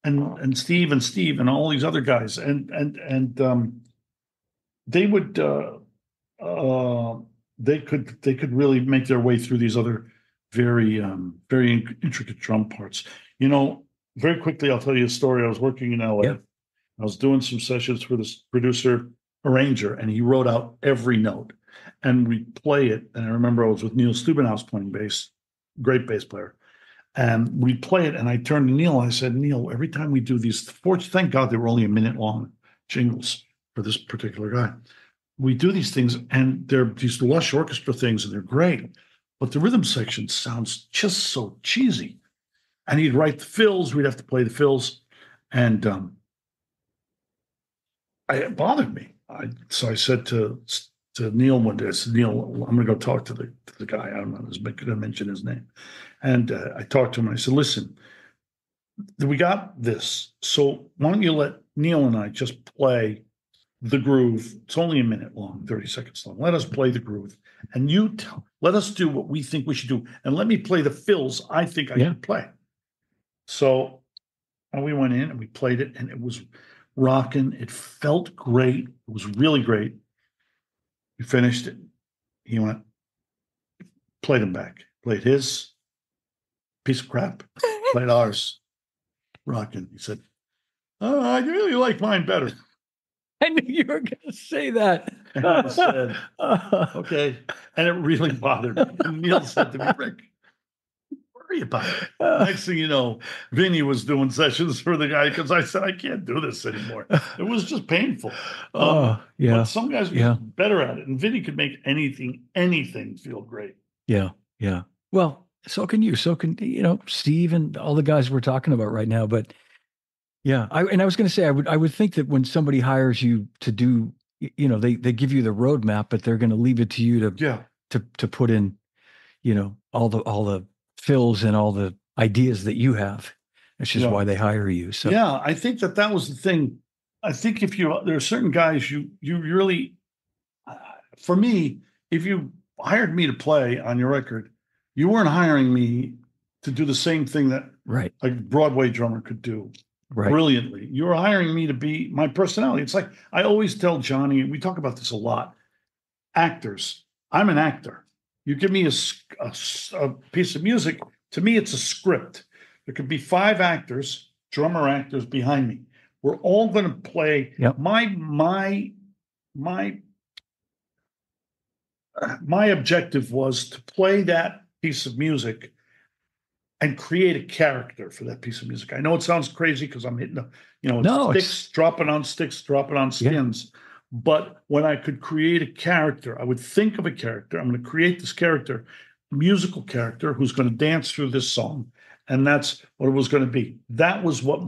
and Steve and all these other guys, and they would they could really make their way through these other very intricate drum parts. Very quickly, I'll tell you a story. I was working in LA. Yeah. I was doing some sessions for this producer arranger, and he wrote out every note, and we'd play it. And I remember I was with Neil Steubenhaus playing bass, great bass player. And we'd play it, and I turned to Neil. I said, Neil, every time we do these, thank God they were only a minute long jingles for this particular guy. We do these things, and they're these lush orchestra things, and they're great. But the rhythm section sounds just so cheesy. And he'd write the fills. We'd have to play the fills. And it bothered me. So I said to Neil one day, I said, Neil, I'm going to go talk to the guy. I don't know, I going to mention his name. And I talked to him, and I said, listen, we got this. So why don't you let Neil and I just play the groove. It's only a minute long, 30 seconds long. Let us play the groove. And let us do what we think we should do. And let me play the fills I think I should play. So and we went in and we played it, and it was rocking. It felt great. It was really great. We finished it. He went, played him back. Played his piece of crap. Played ours. Rocking. He said, "Oh, I really like mine better." I knew you were going to say that. And I said, "Okay." And it really bothered me. And Neil said to me, "Rick, don't worry about it." Next thing you know, Vinny was doing sessions for the guy because I said, "I can't do this anymore." It was just painful. But some guys were better at it. And Vinny could make anything feel great. Yeah. Yeah. Well, so can you. So can, Steve and all the guys we're talking about right now. But yeah, I was going to say, I would think that when somebody hires you to do, they give you the roadmap, but they're going to leave it to you to put in, all the fills and all the ideas that you have. That's just why they hire you. So yeah, I think that was the thing. I think there are certain guys you really, for me, if you hired me to play on your record, you weren't hiring me to do the same thing that a Broadway drummer could do. Brilliantly. You were hiring me to be my personality. It's like I always tell Johnny, we talk about this a lot. Actors, I'm an actor. You give me a piece of music, to me, it's a script. There could be 5 actors, drummer actors behind me. We're all going to play. My objective was to play that piece of music and create a character for that piece of music. I know it sounds crazy because I'm hitting sticks, dropping on skins. Yeah. But when I could create a character, I would think of a character. I'm going to create this character, musical character, who's going to dance through this song. And that's what it was going to be. That was what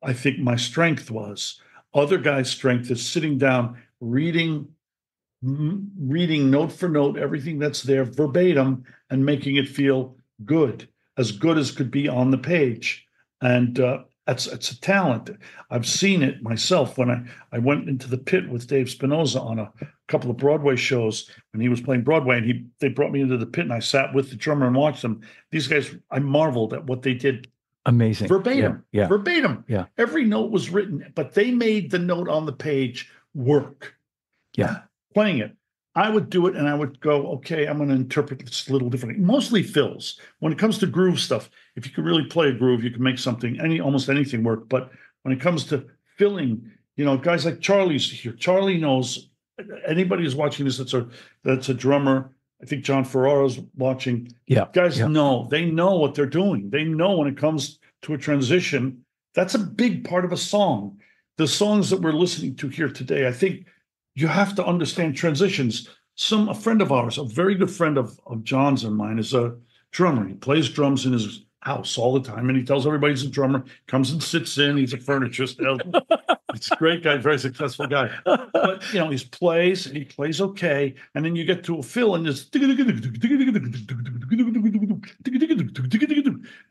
I think my strength was. Other guys' strength is sitting down, reading note for note, everything that's there verbatim, and making it feel good as could be on the page. And it's a talent. I've seen it myself when I went into the pit with Dave Spinoza on a couple of Broadway shows when he was playing Broadway, and they brought me into the pit, and I sat with the drummer and watched them. These guys, I marveled at what they did. Amazing. Verbatim. Yeah. Verbatim. Yeah. Every note was written, but they made the note on the page work. Yeah. Playing it. I would do it and I would go, okay, I'm going to interpret this a little differently. Mostly fills. When it comes to groove stuff, if you can really play a groove, you can make almost anything work. But when it comes to filling, guys like Charlie's here. Charlie knows, anybody who's watching this that's a drummer. I think John Ferraro's watching. Yeah. Guys know. They know what they're doing. They know when it comes to a transition, that's a big part of a song. The songs that we're listening to here today, I think, you have to understand transitions. A friend of ours, a very good friend of John's and mine, is a drummer. He plays drums in his house all the time, and he tells everybody he's a drummer, comes and sits in, he's a furniture salesman. It's a great guy, very successful guy. But, he plays okay, and then you get to a fill, and there's...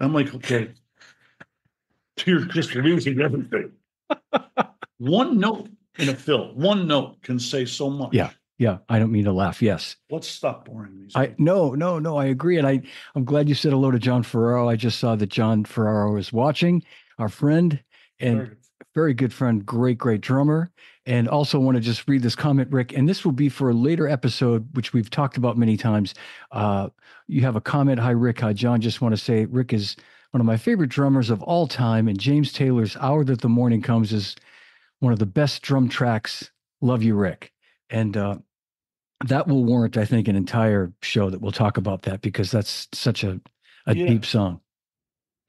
I'm like, okay, you're just losing everything. One note in a fill, one note can say so much. Yeah. I don't mean to laugh. Yes. Let's stop boring these. No. I agree. And I'm glad you said hello to John Ferraro. I just saw that John Ferraro is watching, our friend and very good friend, great drummer. And also want to just read this comment, Rick, and this will be for a later episode, which we've talked about many times. You have a comment. Hi, Rick. Hi, John. Just want to say Rick is one of my favorite drummers of all time. And James Taylor's Hour That the Morning Comes is one of the best drum tracks. Love you, Rick. And that will warrant, I think, an entire show that we'll talk about that, because that's such a deep song.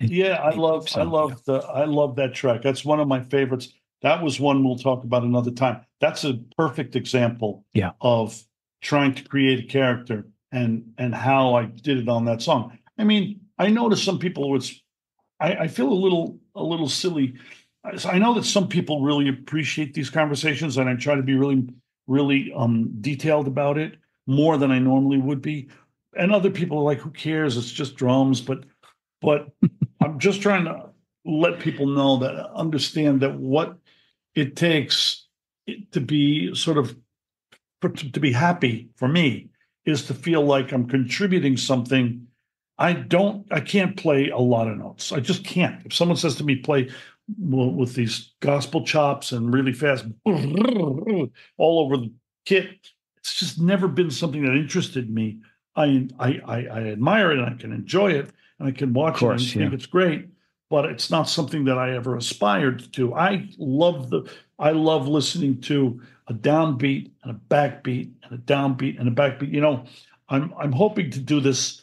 I love that track. That's one of my favorites. That was one we'll talk about another time. That's a perfect example of trying to create a character and how I did it on that song. I mean, I noticed some people I feel a little silly. I know that some people really appreciate these conversations, and I try to be really, really detailed about it, more than I normally would be. And other people are like, who cares? It's just drums. But I'm just trying to let people know understand that what it takes to be sort of to be happy for me is to feel like I'm contributing something. I can't play a lot of notes. I just can't. If someone says to me, play with these gospel chops and really fast all over the kit, it's just never been something that interested me. I admire it and I can enjoy it and I can watch it and think it's great, but it's not something that I ever aspired to. I love listening to a downbeat and a backbeat and a downbeat and a backbeat. You know, I'm hoping to do this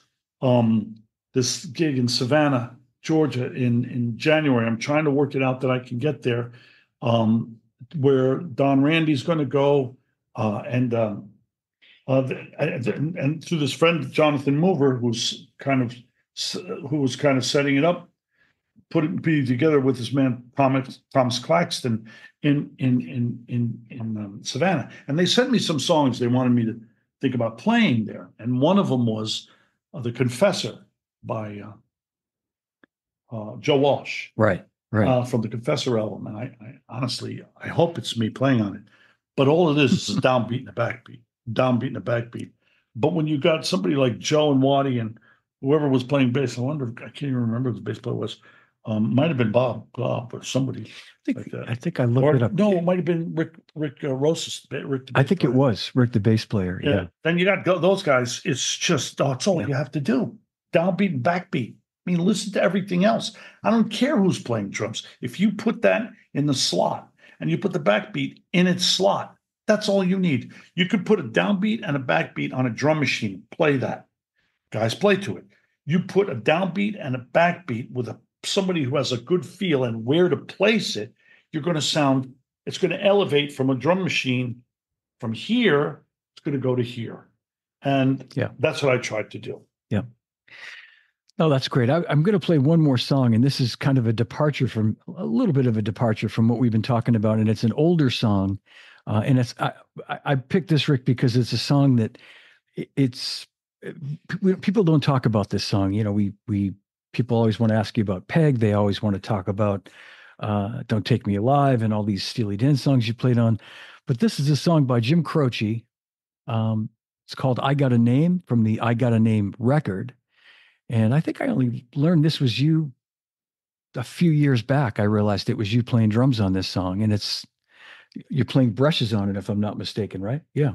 this gig in Savannah, Georgia in January. I'm trying to work it out that I can get there, where Don Randy's going to go, and through this friend Jonathan Mover, who was kind of setting it up, putting together with this man Thomas Claxton in Savannah, and they sent me some songs they wanted me to think about playing there, and one of them was The Confessor by Joe Walsh, right, from the Confessor album. And I honestly, I hope it's me playing on it, but all it is a downbeat and a backbeat, downbeat and a backbeat. But when you got somebody like Joe and Waddy and whoever was playing bass, I can't even remember who the bass player was. Might have been Bob or somebody like that. I think I looked it up. No, it might have been Rick Rosas. I think it was Rick, the bass player. Yeah. Then you got those guys. It's just it's all you have to do. Downbeat and backbeat. I mean, listen to everything else. I don't care who's playing drums. If you put that in the slot and you put the backbeat in its slot, that's all you need. You could put a downbeat and a backbeat on a drum machine. Play that. Guys, play to it. You put a downbeat and a backbeat with somebody who has a good feel and where to place it, you're going to sound, it's going to elevate from a drum machine from here, it's going to go to here. And that's what I tried to do. Yeah. No, that's great. I'm going to play one more song, and this is kind of a little bit of a departure from what we've been talking about. And it's an older song. And I picked this, Rick, because it's a song that people don't talk about this song. You know, people always want to ask you about Peg. They always want to talk about Don't Take Me Alive and all these Steely Dan songs you played on. But this is a song by Jim Croce. It's called I Got a Name, from the I Got a Name record. And I think I only learned this was you a few years back. I realized it was you playing drums on this song, and you're playing brushes on it, if I'm not mistaken, right? Yeah.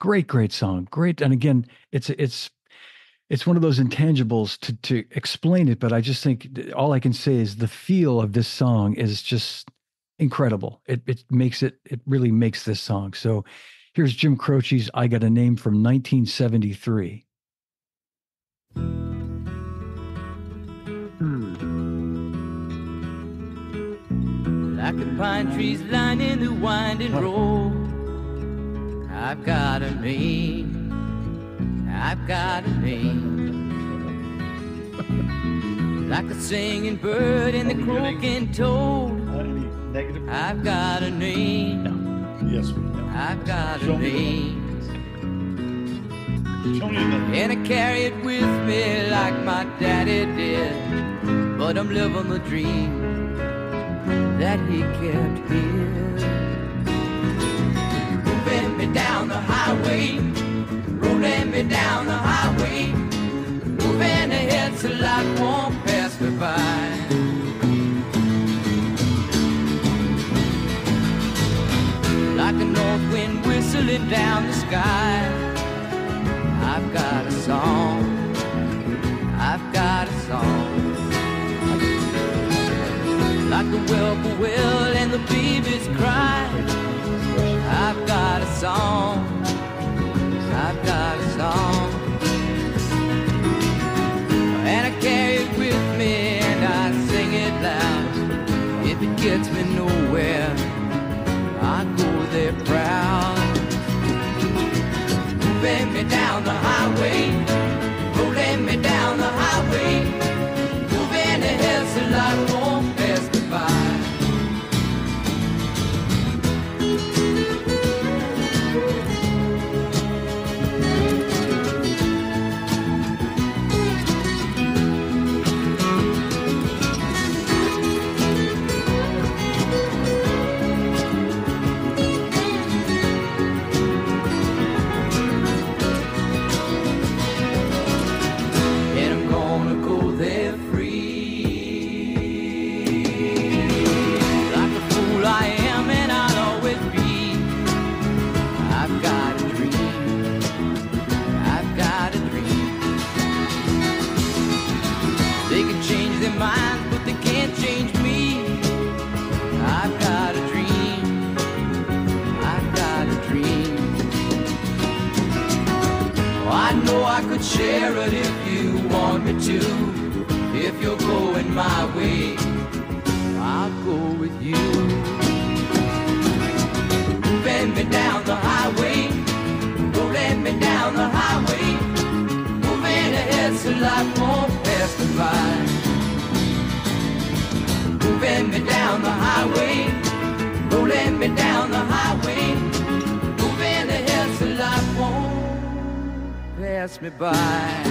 Great song. Great. And again, it's one of those intangibles to explain it, but I just think all I can say is the feel of this song is just incredible. It really makes this song. So here's Jim Croce's I Got a Name from 1973. Like the pine trees lining the winding road, I've got a name, I've got a name. Like a singing bird and the croaking toad, I've got a name, Yes, we know. I've got a name. And I carry it with me like my daddy did, but I'm living the dream that he kept here. Moving me down the highway, rolling me down the highway, moving ahead so life won't pass me by. Like a north wind whistling down the sky, I've got a song, I've got a song. Like the whippoorwill and the babies cry, I've got a song, I've got a song. And I carry it with me and I sing it loud. If it gets me nowhere, I go there proud. Moving me down the highway, rolling me down the highway, moving ahead so life won't pass me by. know I could share it if you want me to. If you're going my way, I'll go with you. Moving me down the highway, rolling me down the highway, moving ahead so life won't pass me by. Moving me down the highway, rolling me down the highway, moving ahead so life won't pass me by.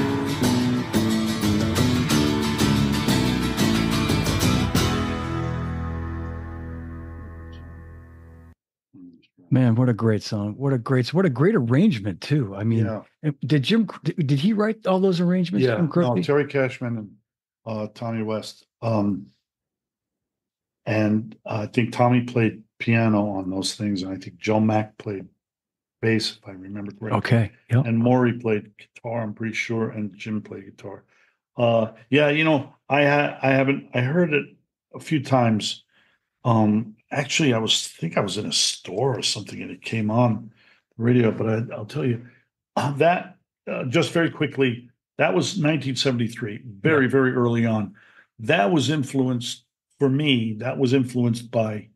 Man, what a great song. What a great arrangement too. I mean, Yeah. did he write all those arrangements? Yeah, Jim Croce? no, Terry Cashman and Tommy West. And I think Tommy played piano on those things, and I think Joe Mack played bass, if I remember correctly. Okay. Yeah. And Maury played guitar, I'm pretty sure, and Jim played guitar. Yeah, you know, I heard it a few times. Actually, I think I was in a store or something, and it came on the radio. But I'll tell you that just very quickly. That was 1973, very, very early on. That was influenced for me. That was influenced by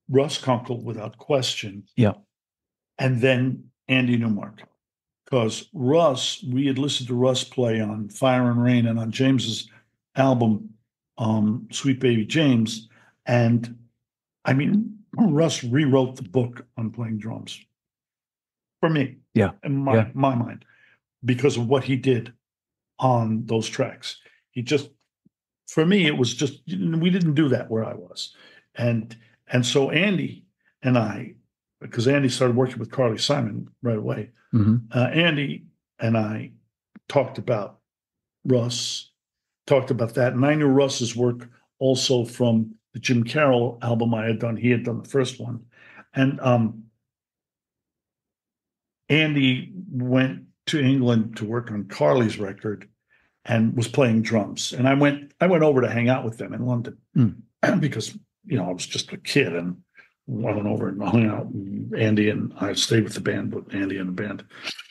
Russ Kunkel, without question. Yeah. And then Andy Newmark, because Russ, we had listened to Russ play on Fire and Rain and on James's album, Sweet Baby James. And I mean, Russ rewrote the book on playing drums for me. Yeah. In my mind, because of what he did on those tracks. He just, for me, it was just, we didn't do that where I was. And so Andy and I, because Andy started working with Carly Simon right away, Andy and I talked about Russ, talked about that. And I knew Russ's work also from the Jim Carroll album I had done. He had done the first one. And Andy went to England to work on Carly's record and was playing drums. And I went over to hang out with them in London because, you know, I was just a kid, and went over and hung out. And Andy and I stayed with the band, with Andy and the band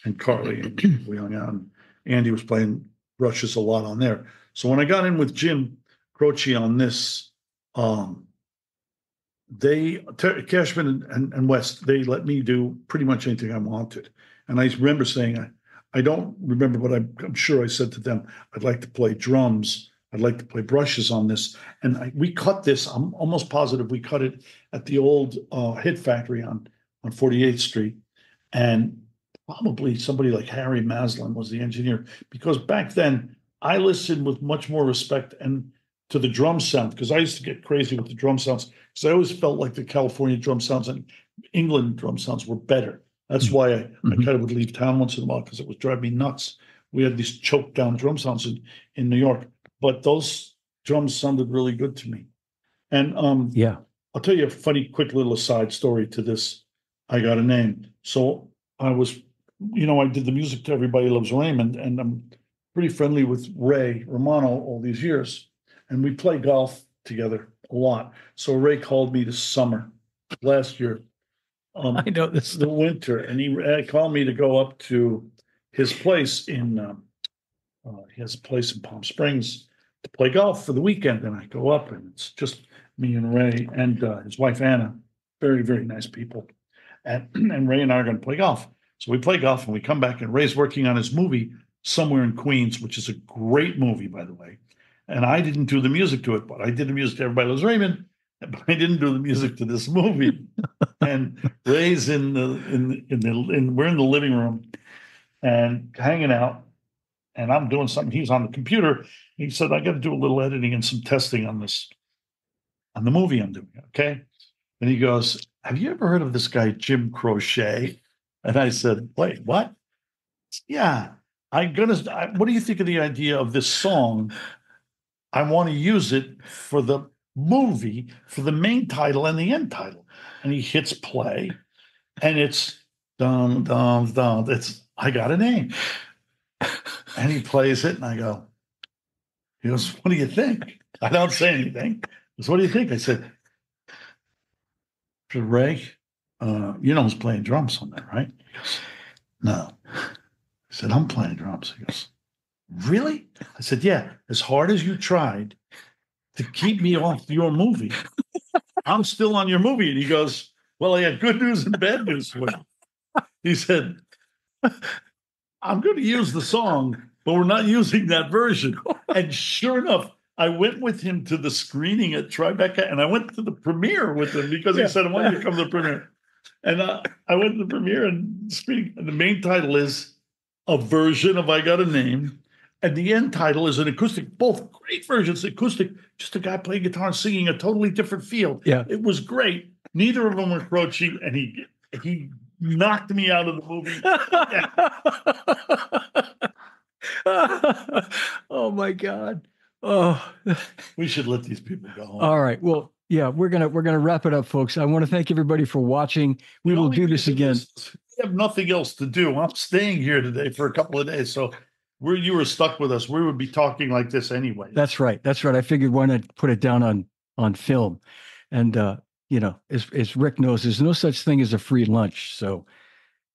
and Carly, and we hung out. And Andy was playing brushes a lot on there. So when I got in with Jim Croce on this, Cashman and West, they let me do pretty much anything I wanted. And I remember saying, I don't remember, but I'm sure I said to them, I'd like to play drums. I'd like to play brushes on this. And we cut this, I'm almost positive we cut it at the old Hit Factory on 48th Street. And probably somebody like Harry Maslin was the engineer, because back then I listened with much more respect and to the drum sound, because I used to get crazy with the drum sounds, because I always felt like the California drum sounds and England drum sounds were better. That's why I kind of would leave town once in a while, because it would drive me nuts. We had these choked down drum sounds in New York, but those drums sounded really good to me. And I'll tell you a funny, quick little aside story to this. I got a name. So I was, you know, I did the music to Everybody Loves Raymond, and I'm pretty friendly with Ray Romano all these years. And we play golf together a lot. So Ray called me this summer, last year. I know this. The winter, and he called me to go up to his place in, he has a place in Palm Springs to play golf for the weekend. And I go up, and it's just me and Ray and his wife, Anna, very, very nice people. And Ray and I are going to play golf. So we play golf, and we come back, and Ray's working on his movie Somewhere in Queens, which is a great movie, by the way. And I didn't do the music to it, but I did the music to Everybody Loves Raymond, but I didn't do the music to this movie. And Ray's we're in the living room and hanging out, and I'm doing something. He's on the computer. He said, I got to do a little editing and some testing on the movie I'm doing. Okay. And he goes, have you ever heard of this guy, Jim Croce? And I said, wait, what? Yeah. What do you think of the idea of this song? I want to use it for the movie, for the main title and the end title. And he hits play, and it's dum, dum, dum. I got a name. And he plays it, and I go, he goes, what do you think? I don't say anything. He goes, what do you think? I said, Ray, you know who's playing drums on that, right? He goes, no. I said, I'm playing drums. He goes, really? I said, yeah, as hard as you tried to keep me off your movie, I'm still on your movie. And he goes, well, I had good news and bad news for you. He said, I'm going to use the song, but we're not using that version. And sure enough, I went with him to the screening at Tribeca, and I went to the premiere with him because he said, I want you to come to the premiere. And I went to the premiere and screening. And the main title is a version of I Got a Name. And the end title is an acoustic, both great versions, acoustic, just a guy playing guitar and singing a totally different feel. Yeah. It was great. Neither of them were approaching, and he knocked me out of the movie. Oh my God. Oh, we should let these people go home. All right. Well, yeah, we're gonna wrap it up, folks. I want to thank everybody for watching. We will do this again. We have nothing else to do. I'm staying here today for a couple of days, so you were stuck with us. We would be talking like this anyway. That's right. That's right. I figured why not put it down on film, and as Rick knows, there's no such thing as a free lunch. So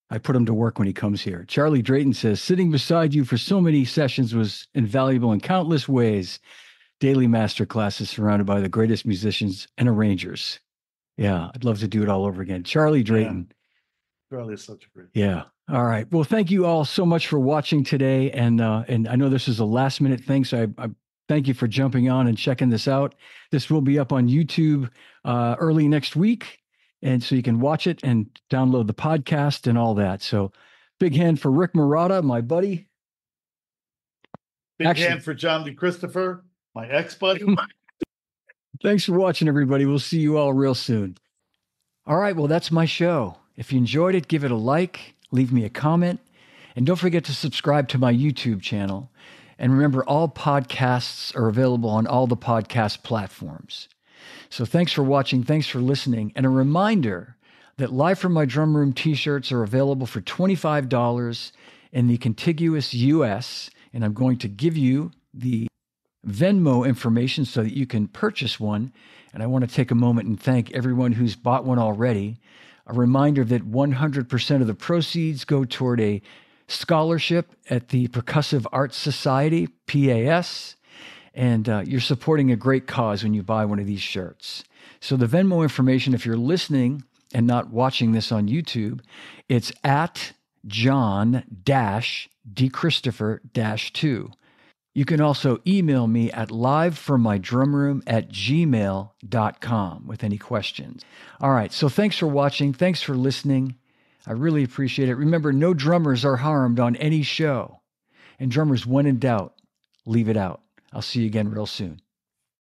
I put him to work when he comes here. Charlie Drayton says, sitting beside you for so many sessions was invaluable in countless ways. Daily master classes surrounded by the greatest musicians and arrangers. Yeah, I'd love to do it all over again. Charlie Drayton. Yeah. Charlie is such a great. Yeah. All right. Well, thank you all so much for watching today. And I know this is a last minute thing, so I thank you for jumping on and checking this out. This will be up on YouTube early next week. And so you can watch it and download the podcast and all that. So big hand for Rick Marotta, my buddy. Big hand for John DeChristopher, my ex-buddy. Thanks for watching, everybody. We'll see you all real soon. All right. Well, that's my show. If you enjoyed it, give it a like, leave me a comment, and don't forget to subscribe to my YouTube channel. And remember, all podcasts are available on all the podcast platforms. So thanks for watching. Thanks for listening. And a reminder that Live from My Drum Room t-shirts are available for $25 in the contiguous U.S. And I'm going to give you the Venmo information so that you can purchase one. And I want to take a moment and thank everyone who's bought one already. A reminder that 100% of the proceeds go toward a scholarship at the Percussive Arts Society, PAS. And you're supporting a great cause when you buy one of these shirts. So the Venmo information, if you're listening and not watching this on YouTube, it's at John-DeChristopher-2. You can also email me at livefrommydrumroom@gmail.com with any questions. All right, so thanks for watching. Thanks for listening. I really appreciate it. Remember, no drummers are harmed on any show. And drummers, when in doubt, leave it out. I'll see you again real soon.